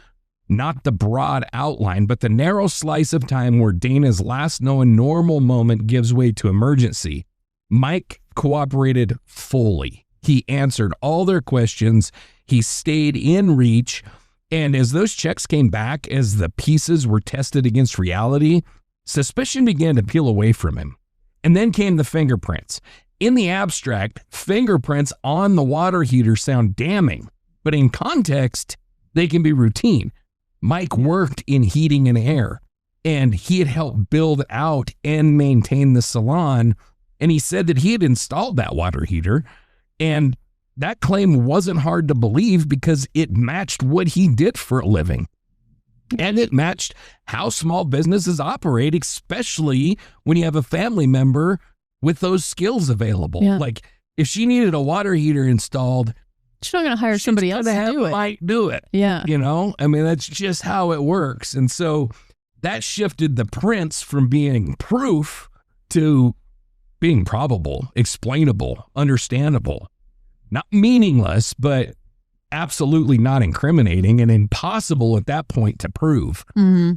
Not the broad outline, but the narrow slice of time where Dana's last known normal moment gives way to emergency. Mike cooperated fully. He answered all their questions. He stayed in reach. And as those checks came back, as the pieces were tested against reality, suspicion began to peel away from him. And then came the fingerprints. In the abstract, fingerprints on the water heater sound damning, but in context, they can be routine. Mike worked in heating and air, and he had helped build out and maintain the salon, and he said that he had installed that water heater, and that claim wasn't hard to believe because it matched what he did for a living. And it matched how small businesses operate, especially when you have a family member with those skills available. Yeah. Like, if she needed a water heater installed, she's not going to hire somebody else to do it. Mike do it. Yeah. You know, I mean, that's just how it works. And so that shifted the prints from being proof to being probable, explainable, understandable. Not meaningless, but absolutely not incriminating and impossible at that point to prove. Mm-hmm.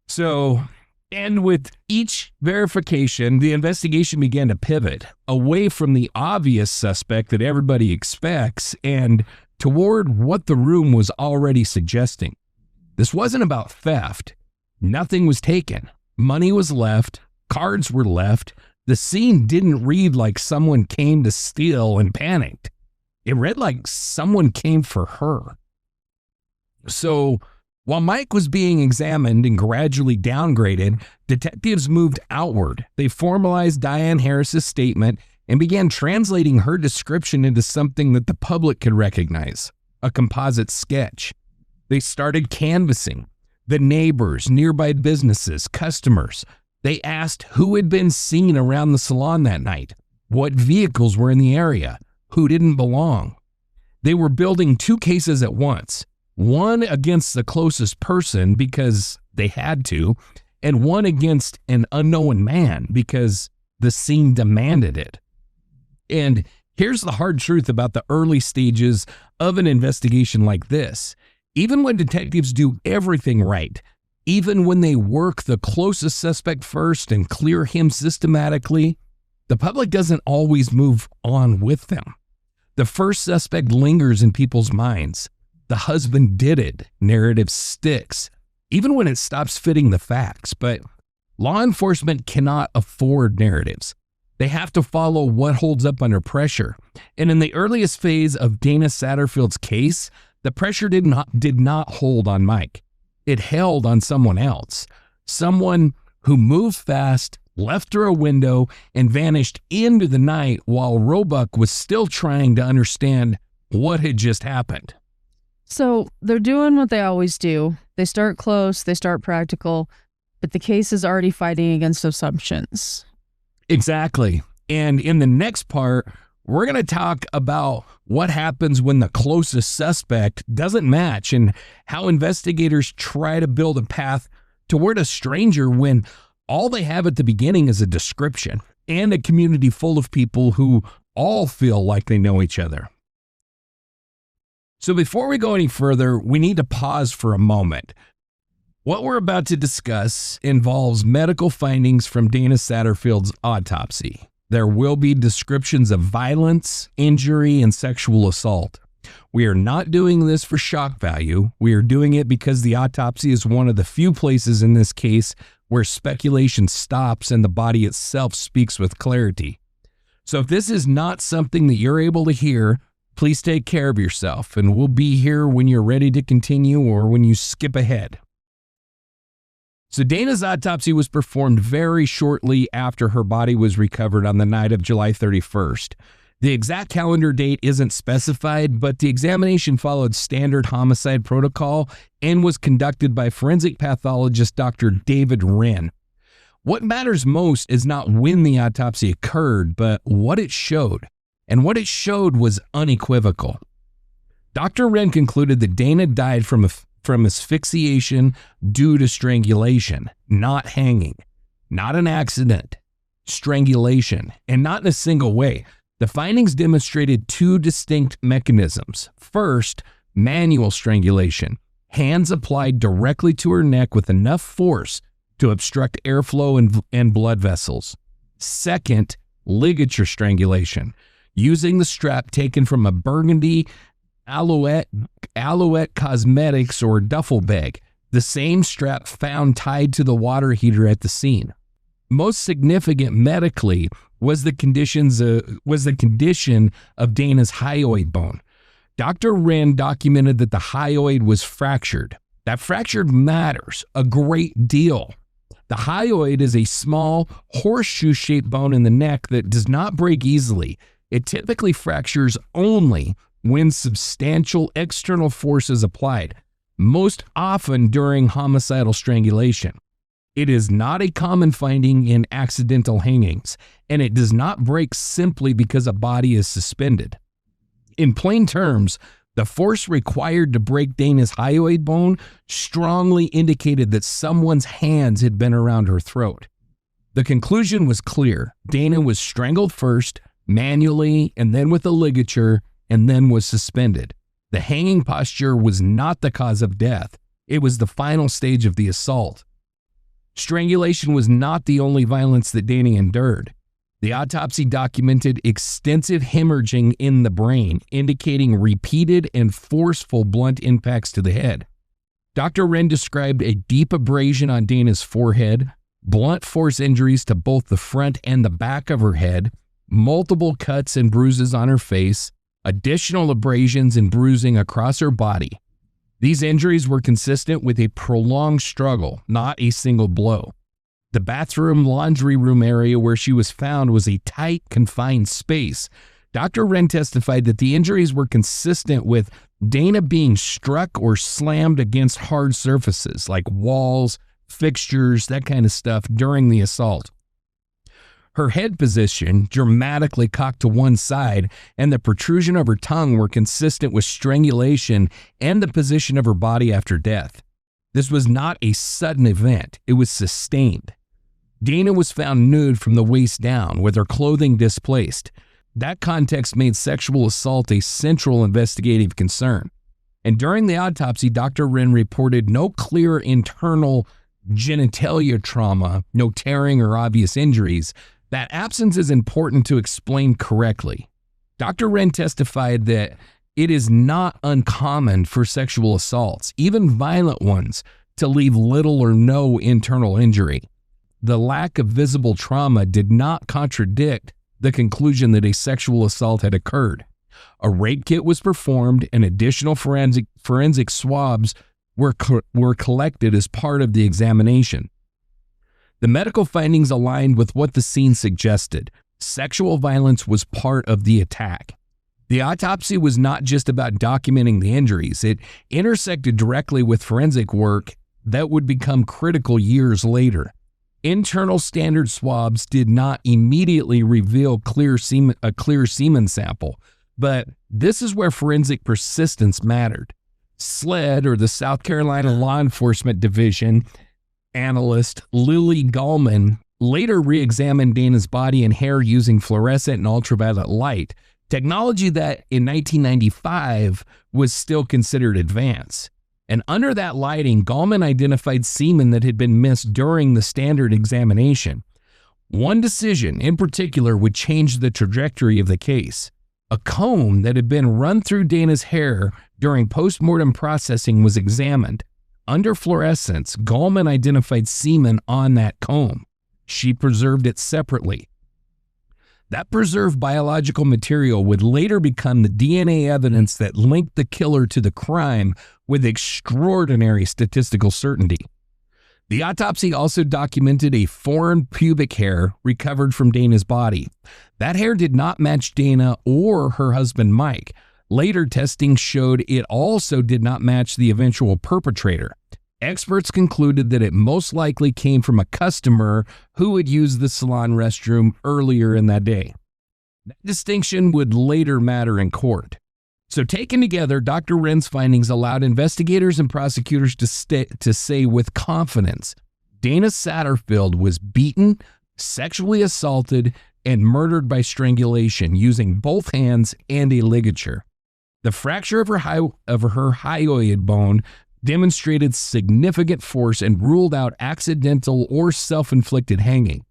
So, and with each verification, the investigation began to pivot away from the obvious suspect that everybody expects and toward what the room was already suggesting. This wasn't about theft. Nothing was taken. Money was left. Cards were left. The scene didn't read like someone came to steal and panicked. It read like someone came for her. So while Mike was being examined and gradually downgraded, detectives moved outward. They formalized Diane Harris's statement and began translating her description into something that the public could recognize, a composite sketch. They started canvassing the neighbors, nearby businesses, customers. They asked who had been seen around the salon that night, what vehicles were in the area, who didn't belong. They were building two cases at once, one against the closest person because they had to, and one against an unknown man because the scene demanded it. And here's the hard truth about the early stages of an investigation like this. Even when detectives do everything right, even when they work the closest suspect first and clear him systematically, the public doesn't always move on with them. The first suspect lingers in people's minds. The husband did it. Narrative sticks, even when it stops fitting the facts. But law enforcement cannot afford narratives. They have to follow what holds up under pressure. And in the earliest phase of Dana Satterfield's case, the pressure did not hold on Mike. It held on someone else. Someone who moved fast, left through a window, and vanished into the night while Roebuck was still trying to understand what had just happened. So they're doing what they always do. They start close, they start practical, but the case is already fighting against assumptions. Exactly. And in the next part, we're going to talk about what happens when the closest suspect doesn't match and how investigators try to build a path toward a stranger when all they have at the beginning is a description and a community full of people who all feel like they know each other. So before we go any further, we need to pause for a moment. What we're about to discuss involves medical findings from Dana Satterfield's autopsy. There will be descriptions of violence, injury, and sexual assault. We are not doing this for shock value. We are doing it because the autopsy is one of the few places in this case where speculation stops and the body itself speaks with clarity. So if this is not something that you're able to hear, please take care of yourself, and we'll be here when you're ready to continue or when you skip ahead. So Dana's autopsy was performed very shortly after her body was recovered on the night of July 31st. The exact calendar date isn't specified, but the examination followed standard homicide protocol and was conducted by forensic pathologist Dr. David Wren. What matters most is not when the autopsy occurred, but what it showed. And what it showed was unequivocal. Dr. Wren concluded that Dana died from asphyxiation due to strangulation, not hanging, not an accident, strangulation, and not in a single way. The findings demonstrated two distinct mechanisms. First, manual strangulation, hands applied directly to her neck with enough force to obstruct airflow and blood vessels. Second, ligature strangulation, using the strap taken from a burgundy Alouette Cosmetics or duffel bag, the same strap found tied to the water heater at the scene. Most significant medically was the condition of Dana's hyoid bone. Dr. Wren documented that the hyoid was fractured. That fracture matters a great deal. The hyoid is a small horseshoe-shaped bone in the neck that does not break easily. It typically fractures only when substantial external force is applied, most often during homicidal strangulation. It is not a common finding in accidental hangings, and it does not break simply because a body is suspended. In plain terms, the force required to break Dana's hyoid bone strongly indicated that someone's hands had been around her throat. The conclusion was clear. Dana was strangled first, manually, and then with a ligature, and then was suspended. The hanging posture was not the cause of death. It was the final stage of the assault. Strangulation was not the only violence that Dana endured. The autopsy documented extensive hemorrhaging in the brain, indicating repeated and forceful blunt impacts to the head. Dr. Wren described a deep abrasion on Dana's forehead, blunt force injuries to both the front and the back of her head, multiple cuts and bruises on her face, additional abrasions and bruising across her body. These injuries were consistent with a prolonged struggle, not a single blow. The bathroom, laundry room area where she was found was a tight, confined space. Dr. Wren testified that the injuries were consistent with Dana being struck or slammed against hard surfaces like walls, fixtures, that kind of stuff during the assault. Her head position, dramatically cocked to one side, and the protrusion of her tongue were consistent with strangulation and the position of her body after death. This was not a sudden event, it was sustained. Dana was found nude from the waist down, with her clothing displaced. That context made sexual assault a central investigative concern. And during the autopsy, Dr. Wren reported no clear internal genitalia trauma, no tearing or obvious injuries. That absence is important to explain correctly. Dr. Wren testified that it is not uncommon for sexual assaults, even violent ones, to leave little or no internal injury. The lack of visible trauma did not contradict the conclusion that a sexual assault had occurred. A rape kit was performed and additional forensic swabs were collected as part of the examination. The medical findings aligned with what the scene suggested. Sexual violence was part of the attack. The autopsy was not just about documenting the injuries. It intersected directly with forensic work that would become critical years later. Internal standard swabs did not immediately reveal a clear semen sample, but this is where forensic persistence mattered. SLED, or the South Carolina Law Enforcement Division, analyst Lily Gallman later re-examined Dana's body and hair using fluorescent and ultraviolet light, technology that in 1995 was still considered advanced. And under that lighting, Gallman identified semen that had been missed during the standard examination. One decision in particular would change the trajectory of the case. A comb that had been run through Dana's hair during post-mortem processing was examined. Under fluorescence, Gallman identified semen on that comb. She preserved it separately. That preserved biological material would later become the DNA evidence that linked the killer to the crime with extraordinary statistical certainty. The autopsy also documented a foreign pubic hair recovered from Dana's body. That hair did not match Dana or her husband Mike. Later testing showed it also did not match the eventual perpetrator. Experts concluded that it most likely came from a customer who had used the salon restroom earlier in that day. That distinction would later matter in court. So taken together, Dr. Wren's findings allowed investigators and prosecutors to say with confidence, Dana Satterfield was beaten, sexually assaulted, and murdered by strangulation using both hands and a ligature. The fracture of her hyoid bone demonstrated significant force and ruled out accidental or self-inflicted hanging.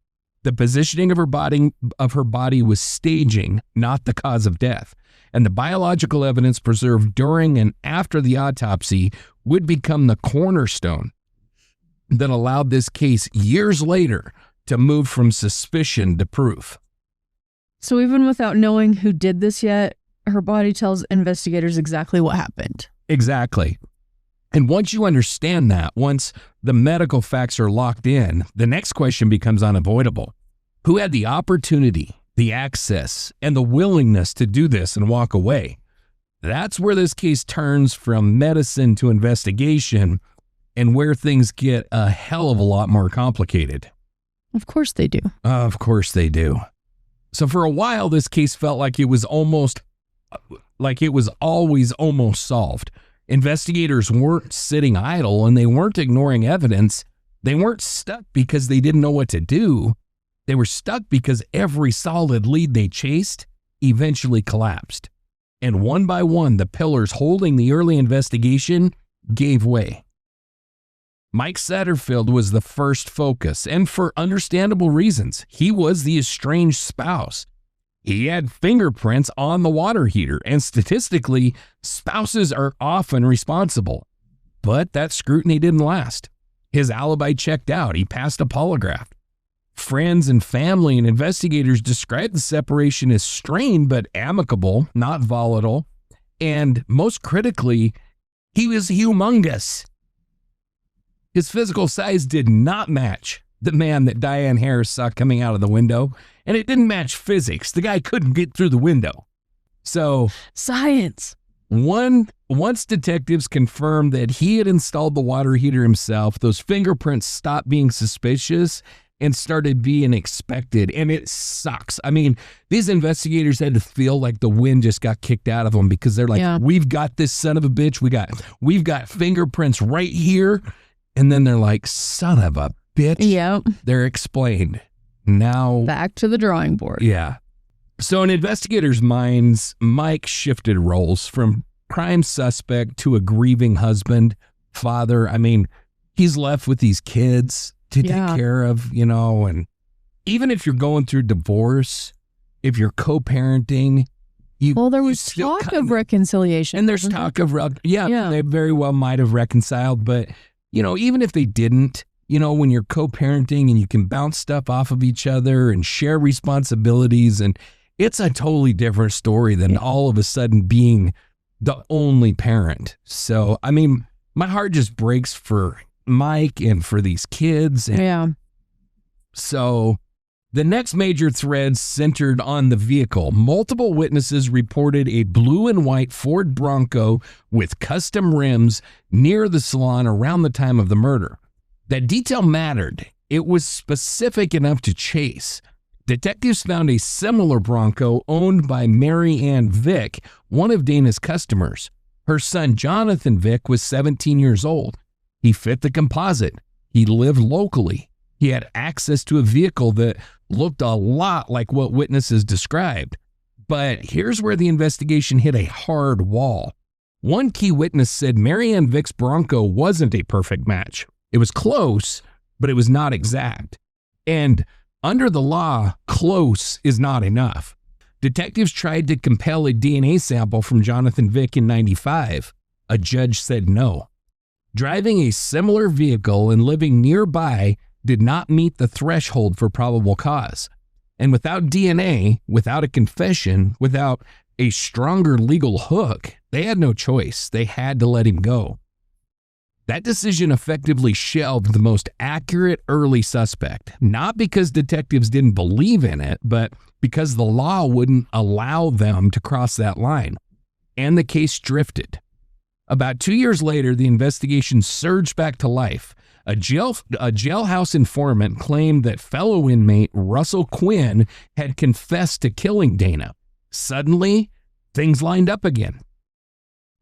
The positioning of her body was staging, not the cause of death. And the biological evidence preserved during and after the autopsy would become the cornerstone that allowed this case years later to move from suspicion to proof. So even without knowing who did this yet, her body tells investigators exactly what happened. Exactly. And once you understand that, once the medical facts are locked in, the next question becomes unavoidable. Who had the opportunity, the access, and the willingness to do this and walk away? That's where this case turns from medicine to investigation and where things get a hell of a lot more complicated. Of course they do. Of course they do. So for a while, this case felt like it was always almost solved. Investigators weren't sitting idle and they weren't ignoring evidence. They weren't stuck because they didn't know what to do. They were stuck because every solid lead they chased eventually collapsed. And one by one, the pillars holding the early investigation gave way. Mike Satterfield was the first focus, and for understandable reasons. He was the estranged spouse. He had fingerprints on the water heater, and statistically, spouses are often responsible. But that scrutiny didn't last. His alibi checked out. He passed a polygraph. Friends and family and investigators described the separation as strained but amicable, not volatile. And most critically, he was humongous. His physical size did not match the man that Diane Harris saw coming out of the window, and it didn't match physics. The guy couldn't get through the window. So, science. Once detectives confirmed that he had installed the water heater himself, those fingerprints stopped being suspicious and started being expected, and it sucks. I mean, these investigators had to feel like the wind just got kicked out of them because they're like, We've got this son of a bitch. We've got fingerprints right here. And then they're like, son of a bitch. Yep. They're explained. Now back to the drawing board. Yeah. So in investigators' minds, Mike shifted roles from prime suspect to a grieving husband, father. I mean, he's left with these kids to take care of, and even if you're going through divorce, if you're co-parenting, there was talk of reconciliation. And there's talk of, they very well might have reconciled, but even if they didn't, when you're co-parenting and you can bounce stuff off of each other and share responsibilities, and it's a totally different story than all of a sudden being the only parent. So, I mean, my heart just breaks for Mike and for these kids. So the next major thread centered on the vehicle. Multiple witnesses reported a blue and white Ford Bronco with custom rims near the salon around the time of the murder. That detail mattered. It was specific enough to chase. Detectives found a similar Bronco owned by Mary Ann Vick, one of Dana's customers. Her son, Jonathan Vick, was 17 years old. He fit the composite. He lived locally. He had access to a vehicle that looked a lot like what witnesses described. But here's where the investigation hit a hard wall. One key witness said Mary Ann Vick's Bronco wasn't a perfect match. It was close, but it was not exact. And under the law, close is not enough. Detectives tried to compel a DNA sample from Jonathan Vick in '95. A judge said no. Driving a similar vehicle and living nearby did not meet the threshold for probable cause. And without DNA, without a confession, without a stronger legal hook, they had no choice. They had to let him go. That decision effectively shelved the most accurate early suspect, not because detectives didn't believe in it, but because the law wouldn't allow them to cross that line. And the case drifted. About 2 years later, the investigation surged back to life. A jailhouse informant claimed that fellow inmate Russell Quinn had confessed to killing Dana. Suddenly, things lined up again.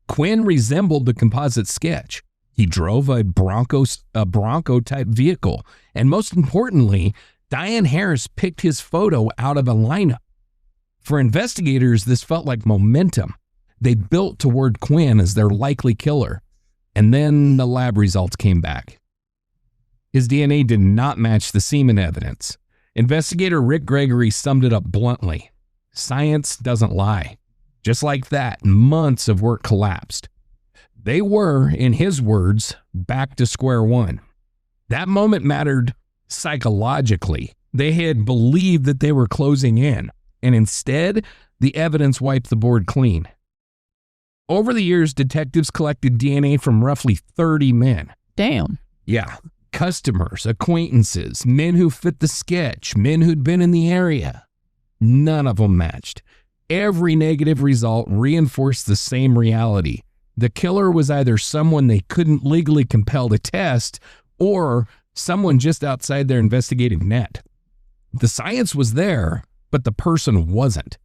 Quinn resembled the composite sketch. He drove a Bronco-type vehicle, and most importantly, Diane Harris picked his photo out of a lineup. For investigators, this felt like momentum. They built toward Quinn as their likely killer, and then the lab results came back. His DNA did not match the semen evidence. Investigator Rick Gregory summed it up bluntly. Science doesn't lie. Just like that, months of work collapsed. They were, in his words, back to square one. That moment mattered psychologically. They had believed that they were closing in, and instead, the evidence wiped the board clean. Over the years, detectives collected DNA from roughly 30 men. Damn. Yeah. Customers, acquaintances, men who fit the sketch, men who'd been in the area. None of them matched. Every negative result reinforced the same reality. The killer was either someone they couldn't legally compel to test or someone just outside their investigative net. The science was there, but the person wasn't.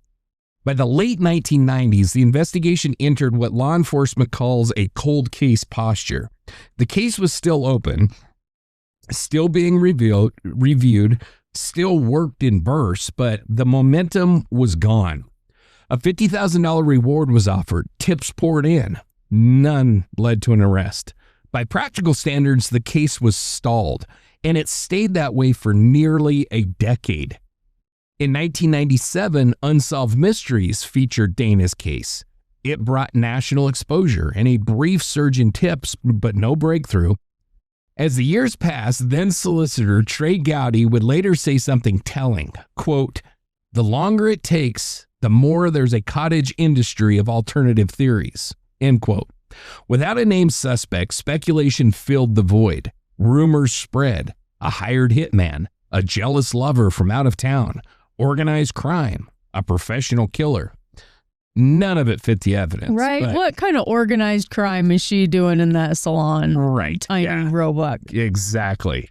By the late 1990s, the investigation entered what law enforcement calls a cold case posture. The case was still open, still being reviewed, still worked in bursts, but the momentum was gone. A $50,000 reward was offered. Tips poured in. None led to an arrest. By practical standards, the case was stalled, and it stayed that way for nearly a decade. In 1997, Unsolved Mysteries featured Dana's case. It brought national exposure and a brief surge in tips, but no breakthrough. As the years passed, then solicitor Trey Gowdy would later say something telling, quote, "The longer it takes, the more there's a cottage industry of alternative theories," end quote. Without a named suspect, speculation filled the void. Rumors spread. A hired hitman, a jealous lover from out of town, organized crime, a professional killer. None of it fit the evidence. Right. What kind of organized crime is she doing in that salon? Right. In Roebuck. Exactly.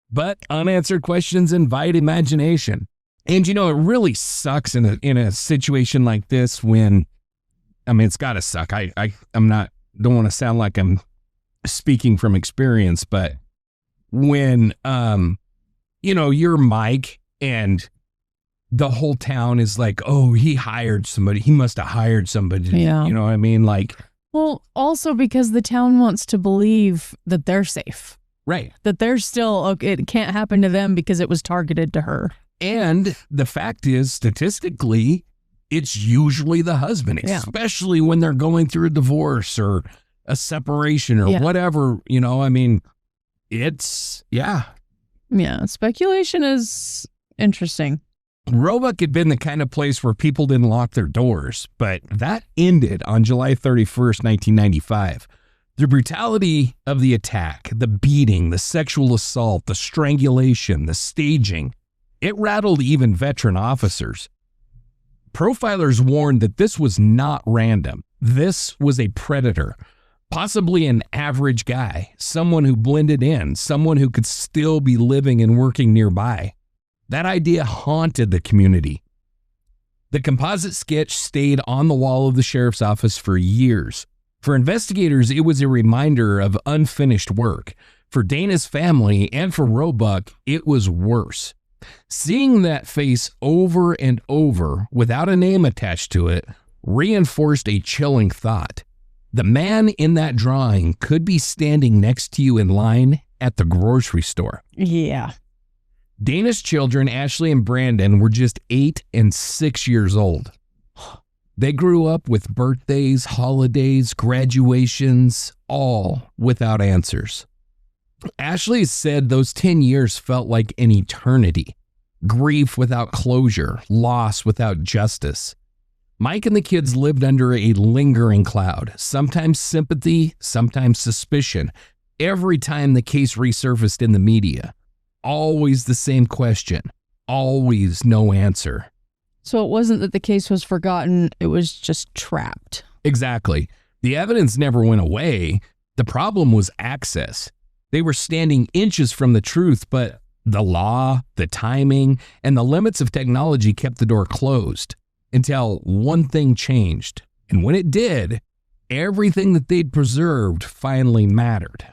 But unanswered questions invite imagination. And, it really sucks in a situation like this when, it's got to suck. Don't want to sound like I'm speaking from experience, but when, you're Mike and the whole town is like, oh, he hired somebody. He must have hired somebody. Yeah. You know what I mean? Well, also because the town wants to believe that they're safe. Right. That they're still, it can't happen to them because it was targeted to her. And the fact is, statistically, it's usually the husband, especially when they're going through a divorce or a separation or whatever, it's, Yeah, speculation is interesting. Roebuck had been the kind of place where people didn't lock their doors, but that ended on July 31st, 1995. The brutality of the attack, the beating, the sexual assault, the strangulation, the staging, it rattled even veteran officers. Profilers warned that this was not random. This was a predator, possibly an average guy, someone who blended in, someone who could still be living and working nearby. That idea haunted the community. The composite sketch stayed on the wall of the sheriff's office for years. For investigators, it was a reminder of unfinished work. For Dana's family and for Roebuck, it was worse. Seeing that face over and over without a name attached to it reinforced a chilling thought. The man in that drawing could be standing next to you in line at the grocery store. Yeah. Dana's children, Ashley and Brandon, were just 8 and 6 years old. They grew up with birthdays, holidays, graduations, all without answers. Ashley said those 10 years felt like an eternity. Grief without closure, loss without justice. Mike and the kids lived under a lingering cloud, sometimes sympathy, sometimes suspicion, every time the case resurfaced in the media. Always the same question, always no answer. So it wasn't that the case was forgotten, it was just trapped. Exactly. The evidence never went away. The problem was access. They were standing inches from the truth, but the law, the timing, and the limits of technology kept the door closed until one thing changed. And when it did, everything that they'd preserved finally mattered.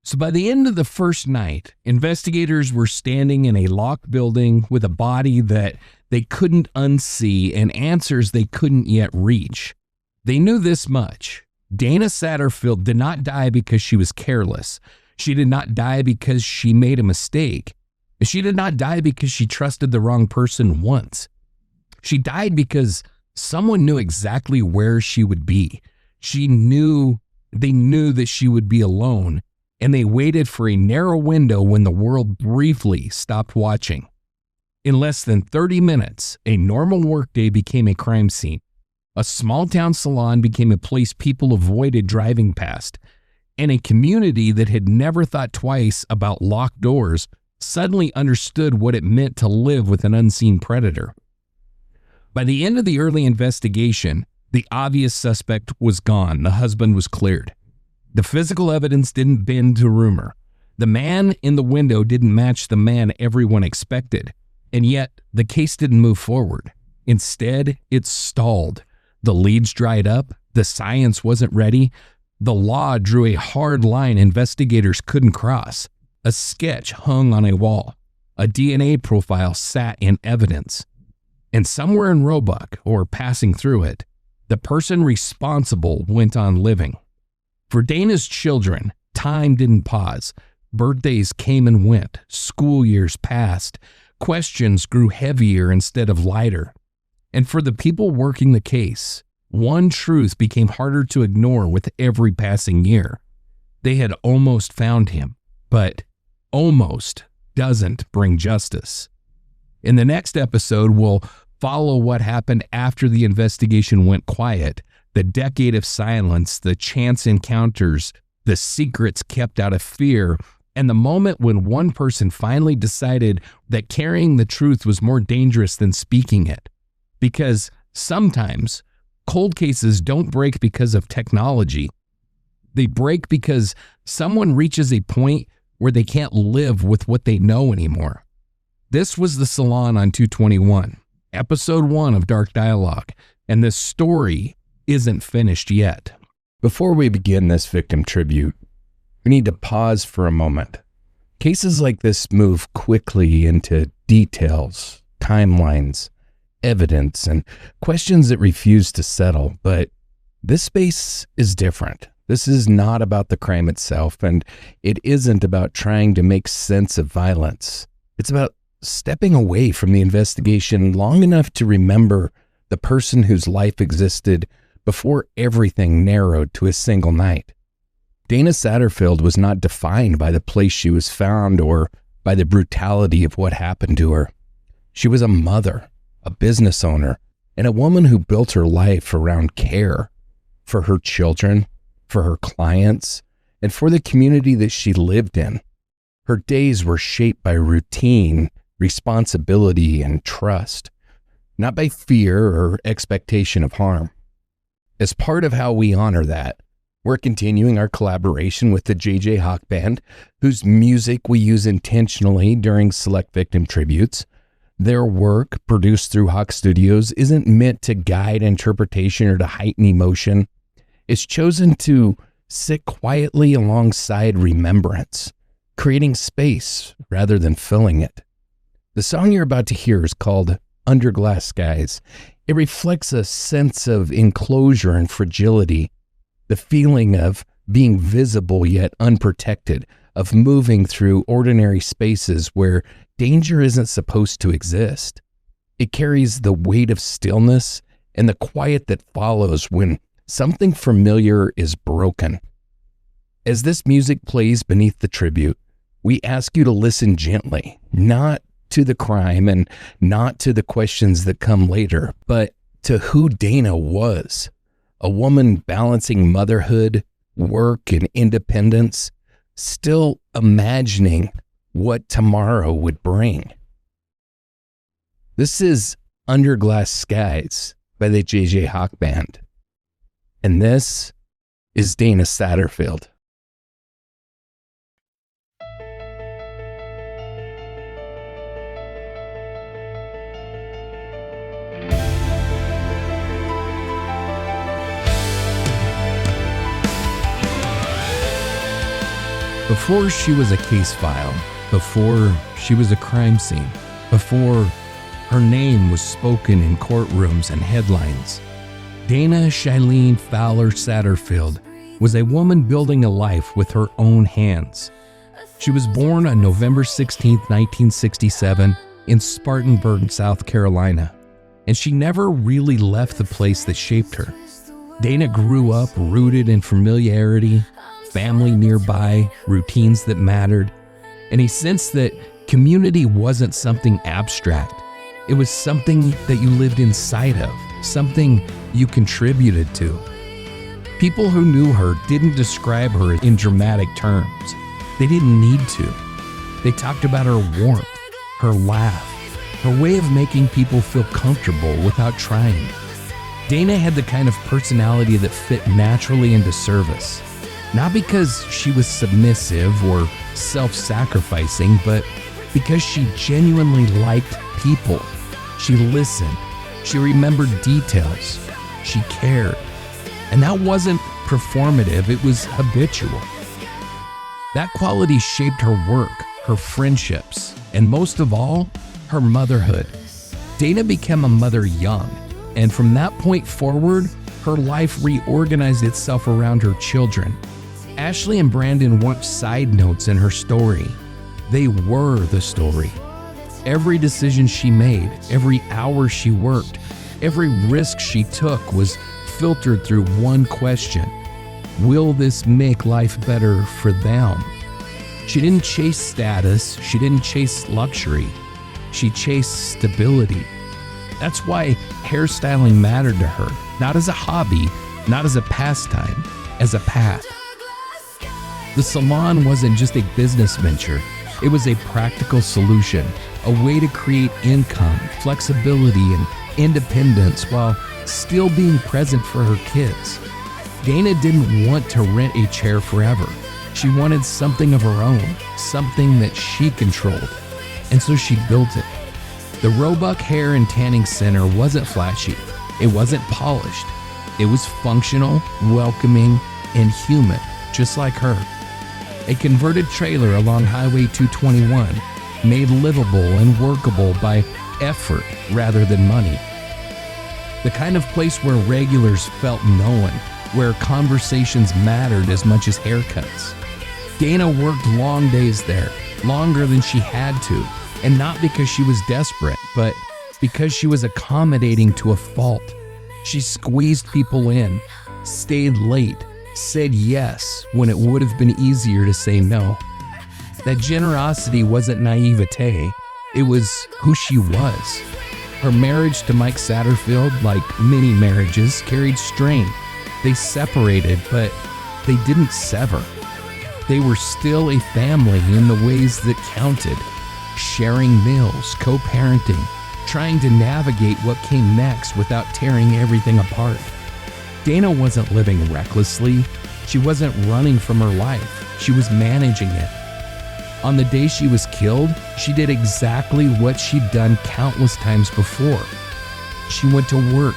So by the end of the first night, investigators were standing in a locked building with a body that they couldn't unsee and answers they couldn't yet reach. They knew this much. Dana Satterfield did not die because she was careless. She did not die because she made a mistake. She did not die because she trusted the wrong person once. She died because someone knew exactly where she would be. They knew that she would be alone, and they waited for a narrow window when the world briefly stopped watching. In less than 30 minutes, a normal workday became a crime scene. A small-town salon became a place people avoided driving past, and a community that had never thought twice about locked doors suddenly understood what it meant to live with an unseen predator. By the end of the early investigation, the obvious suspect was gone. The husband was cleared. The physical evidence didn't bend to rumor. The man in the window didn't match the man everyone expected, and yet the case didn't move forward. Instead, it stalled. The leads dried up. The science wasn't ready. The law drew a hard line investigators couldn't cross. A sketch hung on a wall. A DNA profile sat in evidence. And somewhere in Roebuck, or passing through it, the person responsible went on living. For Dana's children, time didn't pause. Birthdays came and went. School years passed. Questions grew heavier instead of lighter. And for the people working the case, one truth became harder to ignore with every passing year. They had almost found him, but almost doesn't bring justice. In the next episode, we'll follow what happened after the investigation went quiet, the decade of silence, the chance encounters, the secrets kept out of fear, and the moment when one person finally decided that carrying the truth was more dangerous than speaking it. Because sometimes cold cases don't break because of technology. They break because someone reaches a point where they can't live with what they know anymore. This was the Salon on 221, episode 1 of Dark Dialogue, and this story isn't finished yet. Before we begin this victim tribute, we need to pause for a moment. Cases like this move quickly into details, timelines, evidence, and questions that refuse to settle, but this space is different. This is not about the crime itself, and it isn't about trying to make sense of violence. It's about stepping away from the investigation long enough to remember the person whose life existed before everything narrowed to a single night. Dana Satterfield was not defined by the place she was found or by the brutality of what happened to her. She was a mother, a business owner, and a woman who built her life around care for her children, for her clients, and for the community that she lived in. Her days were shaped by routine, responsibility, and trust, not by fear or expectation of harm. As part of how we honor that, we're continuing our collaboration with the J.J. Hawk Band, whose music we use intentionally during select victim tributes. Their work, produced through Hawk Studios, isn't meant to guide interpretation or to heighten emotion. It's chosen to sit quietly alongside remembrance, creating space rather than filling it. The song you're about to hear is called Under Glass Skies. It reflects a sense of enclosure and fragility, the feeling of being visible yet unprotected, of moving through ordinary spaces where danger isn't supposed to exist. It carries the weight of stillness and the quiet that follows when something familiar is broken. As this music plays beneath the tribute, we ask you to listen gently, not to the crime and not to the questions that come later, but to who Dana was, a woman balancing motherhood, work, and independence, still imagining what tomorrow would bring. This is Under Glass Skies by the J.J. Hawk Band. And this is Dana Satterfield. Before she was a case file, before she was a crime scene, before her name was spoken in courtrooms and headlines, Dana Chyleen Fowler Satterfield was a woman building a life with her own hands. She was born on November 16, 1967, in Spartanburg, South Carolina, and she never really left the place that shaped her. Dana grew up rooted in familiarity, family nearby, routines that mattered, and he sensed that community wasn't something abstract. It was something that you lived inside of, something you contributed to. People who knew her didn't describe her in dramatic terms. They didn't need to. They talked about her warmth, her laugh, her way of making people feel comfortable without trying. Dana had the kind of personality that fit naturally into service, not because she was submissive or self-sacrificing, but because she genuinely liked people. She listened, she remembered details, she cared. And that wasn't performative, it was habitual. That quality shaped her work, her friendships, and most of all, her motherhood. Dana became a mother young, and from that point forward, her life reorganized itself around her children. Ashley and Brandon weren't side notes in her story. They were the story. Every decision she made, every hour she worked, every risk she took was filtered through one question: will this make life better for them? She didn't chase status, she didn't chase luxury, she chased stability. That's why hairstyling mattered to her, not as a hobby, not as a pastime, as a path. The salon wasn't just a business venture, it was a practical solution, a way to create income, flexibility, and independence while still being present for her kids. Dana didn't want to rent a chair forever. She wanted something of her own, something that she controlled, and so she built it. The Roebuck Hair and Tanning Center wasn't flashy. It wasn't polished. It was functional, welcoming, and human, just like her. A converted trailer along Highway 221, made livable and workable by effort rather than money. The kind of place where regulars felt known, where conversations mattered as much as haircuts. Dana worked long days there, longer than she had to, and not because she was desperate, but because she was accommodating to a fault. She squeezed people in, stayed late, said yes when it would have been easier to say no. That generosity wasn't naivete, it was who she was. Her marriage to Mike Satterfield, like many marriages, carried strain. They separated, but they didn't sever. They were still a family in the ways that counted, sharing meals, co-parenting, trying to navigate what came next without tearing everything apart. Dana wasn't living recklessly. She wasn't running from her life. She was managing it. On the day she was killed, she did exactly what she'd done countless times before. She went to work.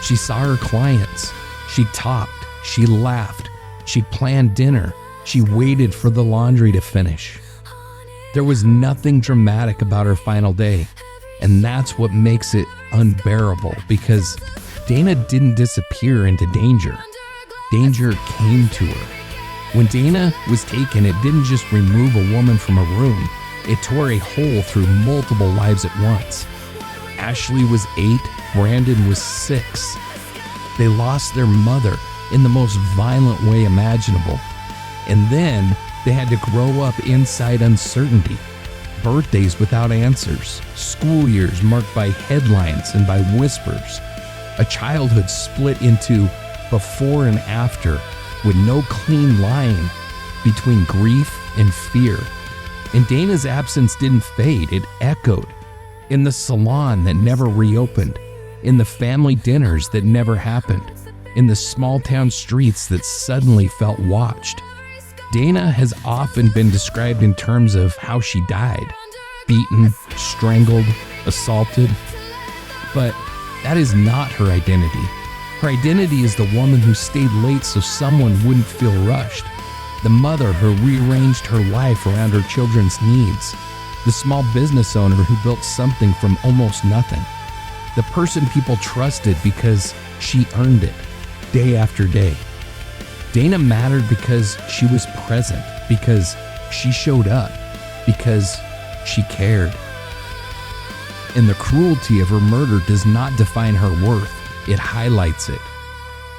She saw her clients. She talked. She laughed. She planned dinner. She waited for the laundry to finish. There was nothing dramatic about her final day, and that's what makes it unbearable, because Dana didn't disappear into danger. Danger came to her. When Dana was taken, it didn't just remove a woman from a room, it tore a hole through multiple lives at once. Ashley was 8, Brandon was 6. They lost their mother in the most violent way imaginable. And then they had to grow up inside uncertainty. Birthdays without answers, school years marked by headlines and by whispers, a childhood split into before and after, with no clean line between grief and fear. And Dana's absence didn't fade, it echoed. In the salon that never reopened, in the family dinners that never happened, in the small town streets that suddenly felt watched. Dana has often been described in terms of how she died: beaten, strangled, assaulted. But that is not her identity. Her identity is the woman who stayed late so someone wouldn't feel rushed, the mother who rearranged her life around her children's needs, the small business owner who built something from almost nothing, the person people trusted because she earned it, day after day. Dana mattered because she was present, because She showed up because she cared. And the cruelty of her murder does not define her worth, it highlights it.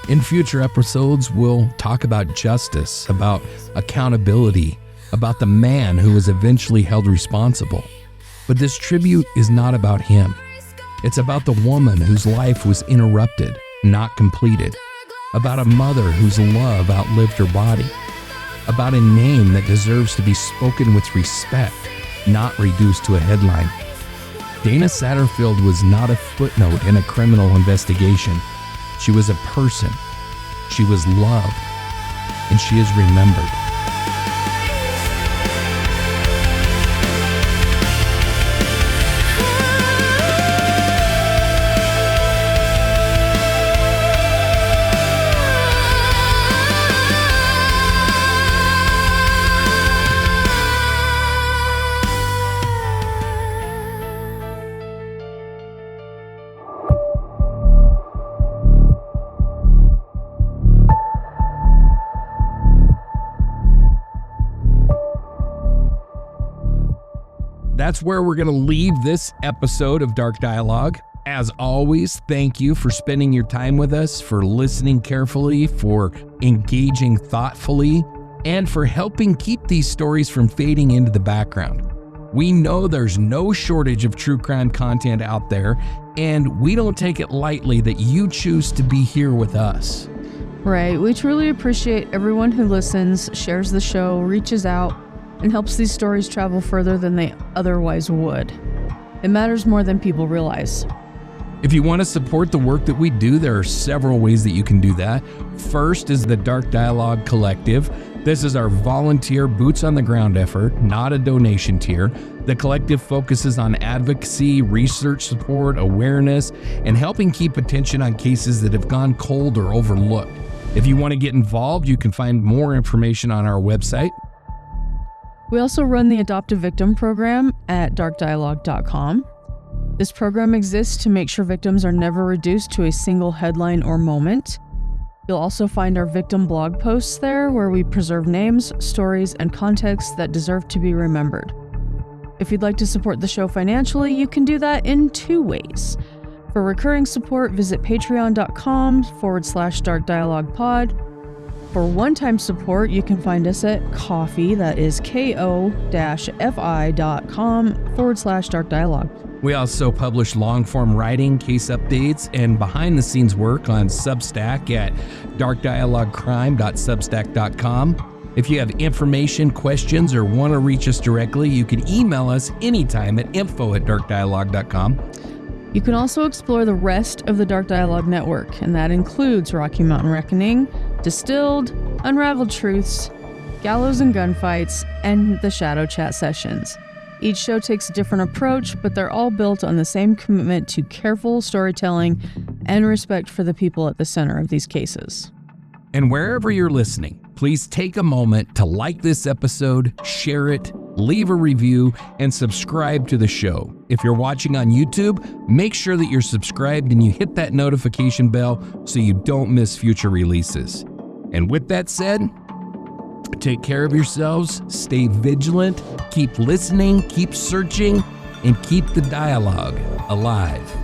In future episodes, we'll talk about justice, about accountability, about the man who was eventually held responsible. But this tribute is not about him. It's about the woman whose life was interrupted, not completed. About a mother whose love outlived her body. About a name that deserves to be spoken with respect, not reduced to a headline. Dana Satterfield was not a footnote in a criminal investigation. She was a person. She was loved. And she is remembered. That's where we're going to leave this episode of Dark Dialogue. As always, thank you for spending your time with us, for listening carefully, for engaging thoughtfully, and for helping keep these stories from fading into the background. We know there's no shortage of true crime content out there, and we don't take it lightly that you choose to be here with us. Right. We truly appreciate everyone who listens, shares the show, reaches out, and helps these stories travel further than they otherwise would. It matters more than people realize. If you want to support the work that we do, there are several ways that you can do that. First is the Dark Dialogue Collective. This is our volunteer boots on the ground effort, not a donation tier. The collective focuses on advocacy, research support, awareness, and helping keep attention on cases that have gone cold or overlooked. If you want to get involved, you can find more information on our website. We also run the Adoptive Victim Program at darkdialogue.com. This program exists to make sure victims are never reduced to a single headline or moment. You'll also find our victim blog posts there, where we preserve names, stories, and contexts that deserve to be remembered. If you'd like to support the show financially, you can do that in two ways. For recurring support, visit patreon.com/darkdialoguepod. For one-time support, you can find us at Ko-fi, that is ko-fi.com/darkdialogue. We also publish long-form writing, case updates, and behind-the-scenes work on Substack at darkdialoguecrime.substack.com. If you have information, questions, or want to reach us directly, you can email us anytime at info@darkdialogue.com. You can also explore the rest of the Dark Dialogue Network, and that includes Rocky Mountain Reckoning, Distilled, Unraveled Truths, Gallows and Gunfights, and the Shadow Chat Sessions. Each show takes a different approach, but they're all built on the same commitment to careful storytelling and respect for the people at the center of these cases. And wherever you're listening, please take a moment to like this episode, share it, leave a review, and subscribe to the show. If you're watching on YouTube, make sure that you're subscribed and you hit that notification bell so you don't miss future releases. And with that said, take care of yourselves, stay vigilant, keep listening, keep searching, and keep the dialogue alive.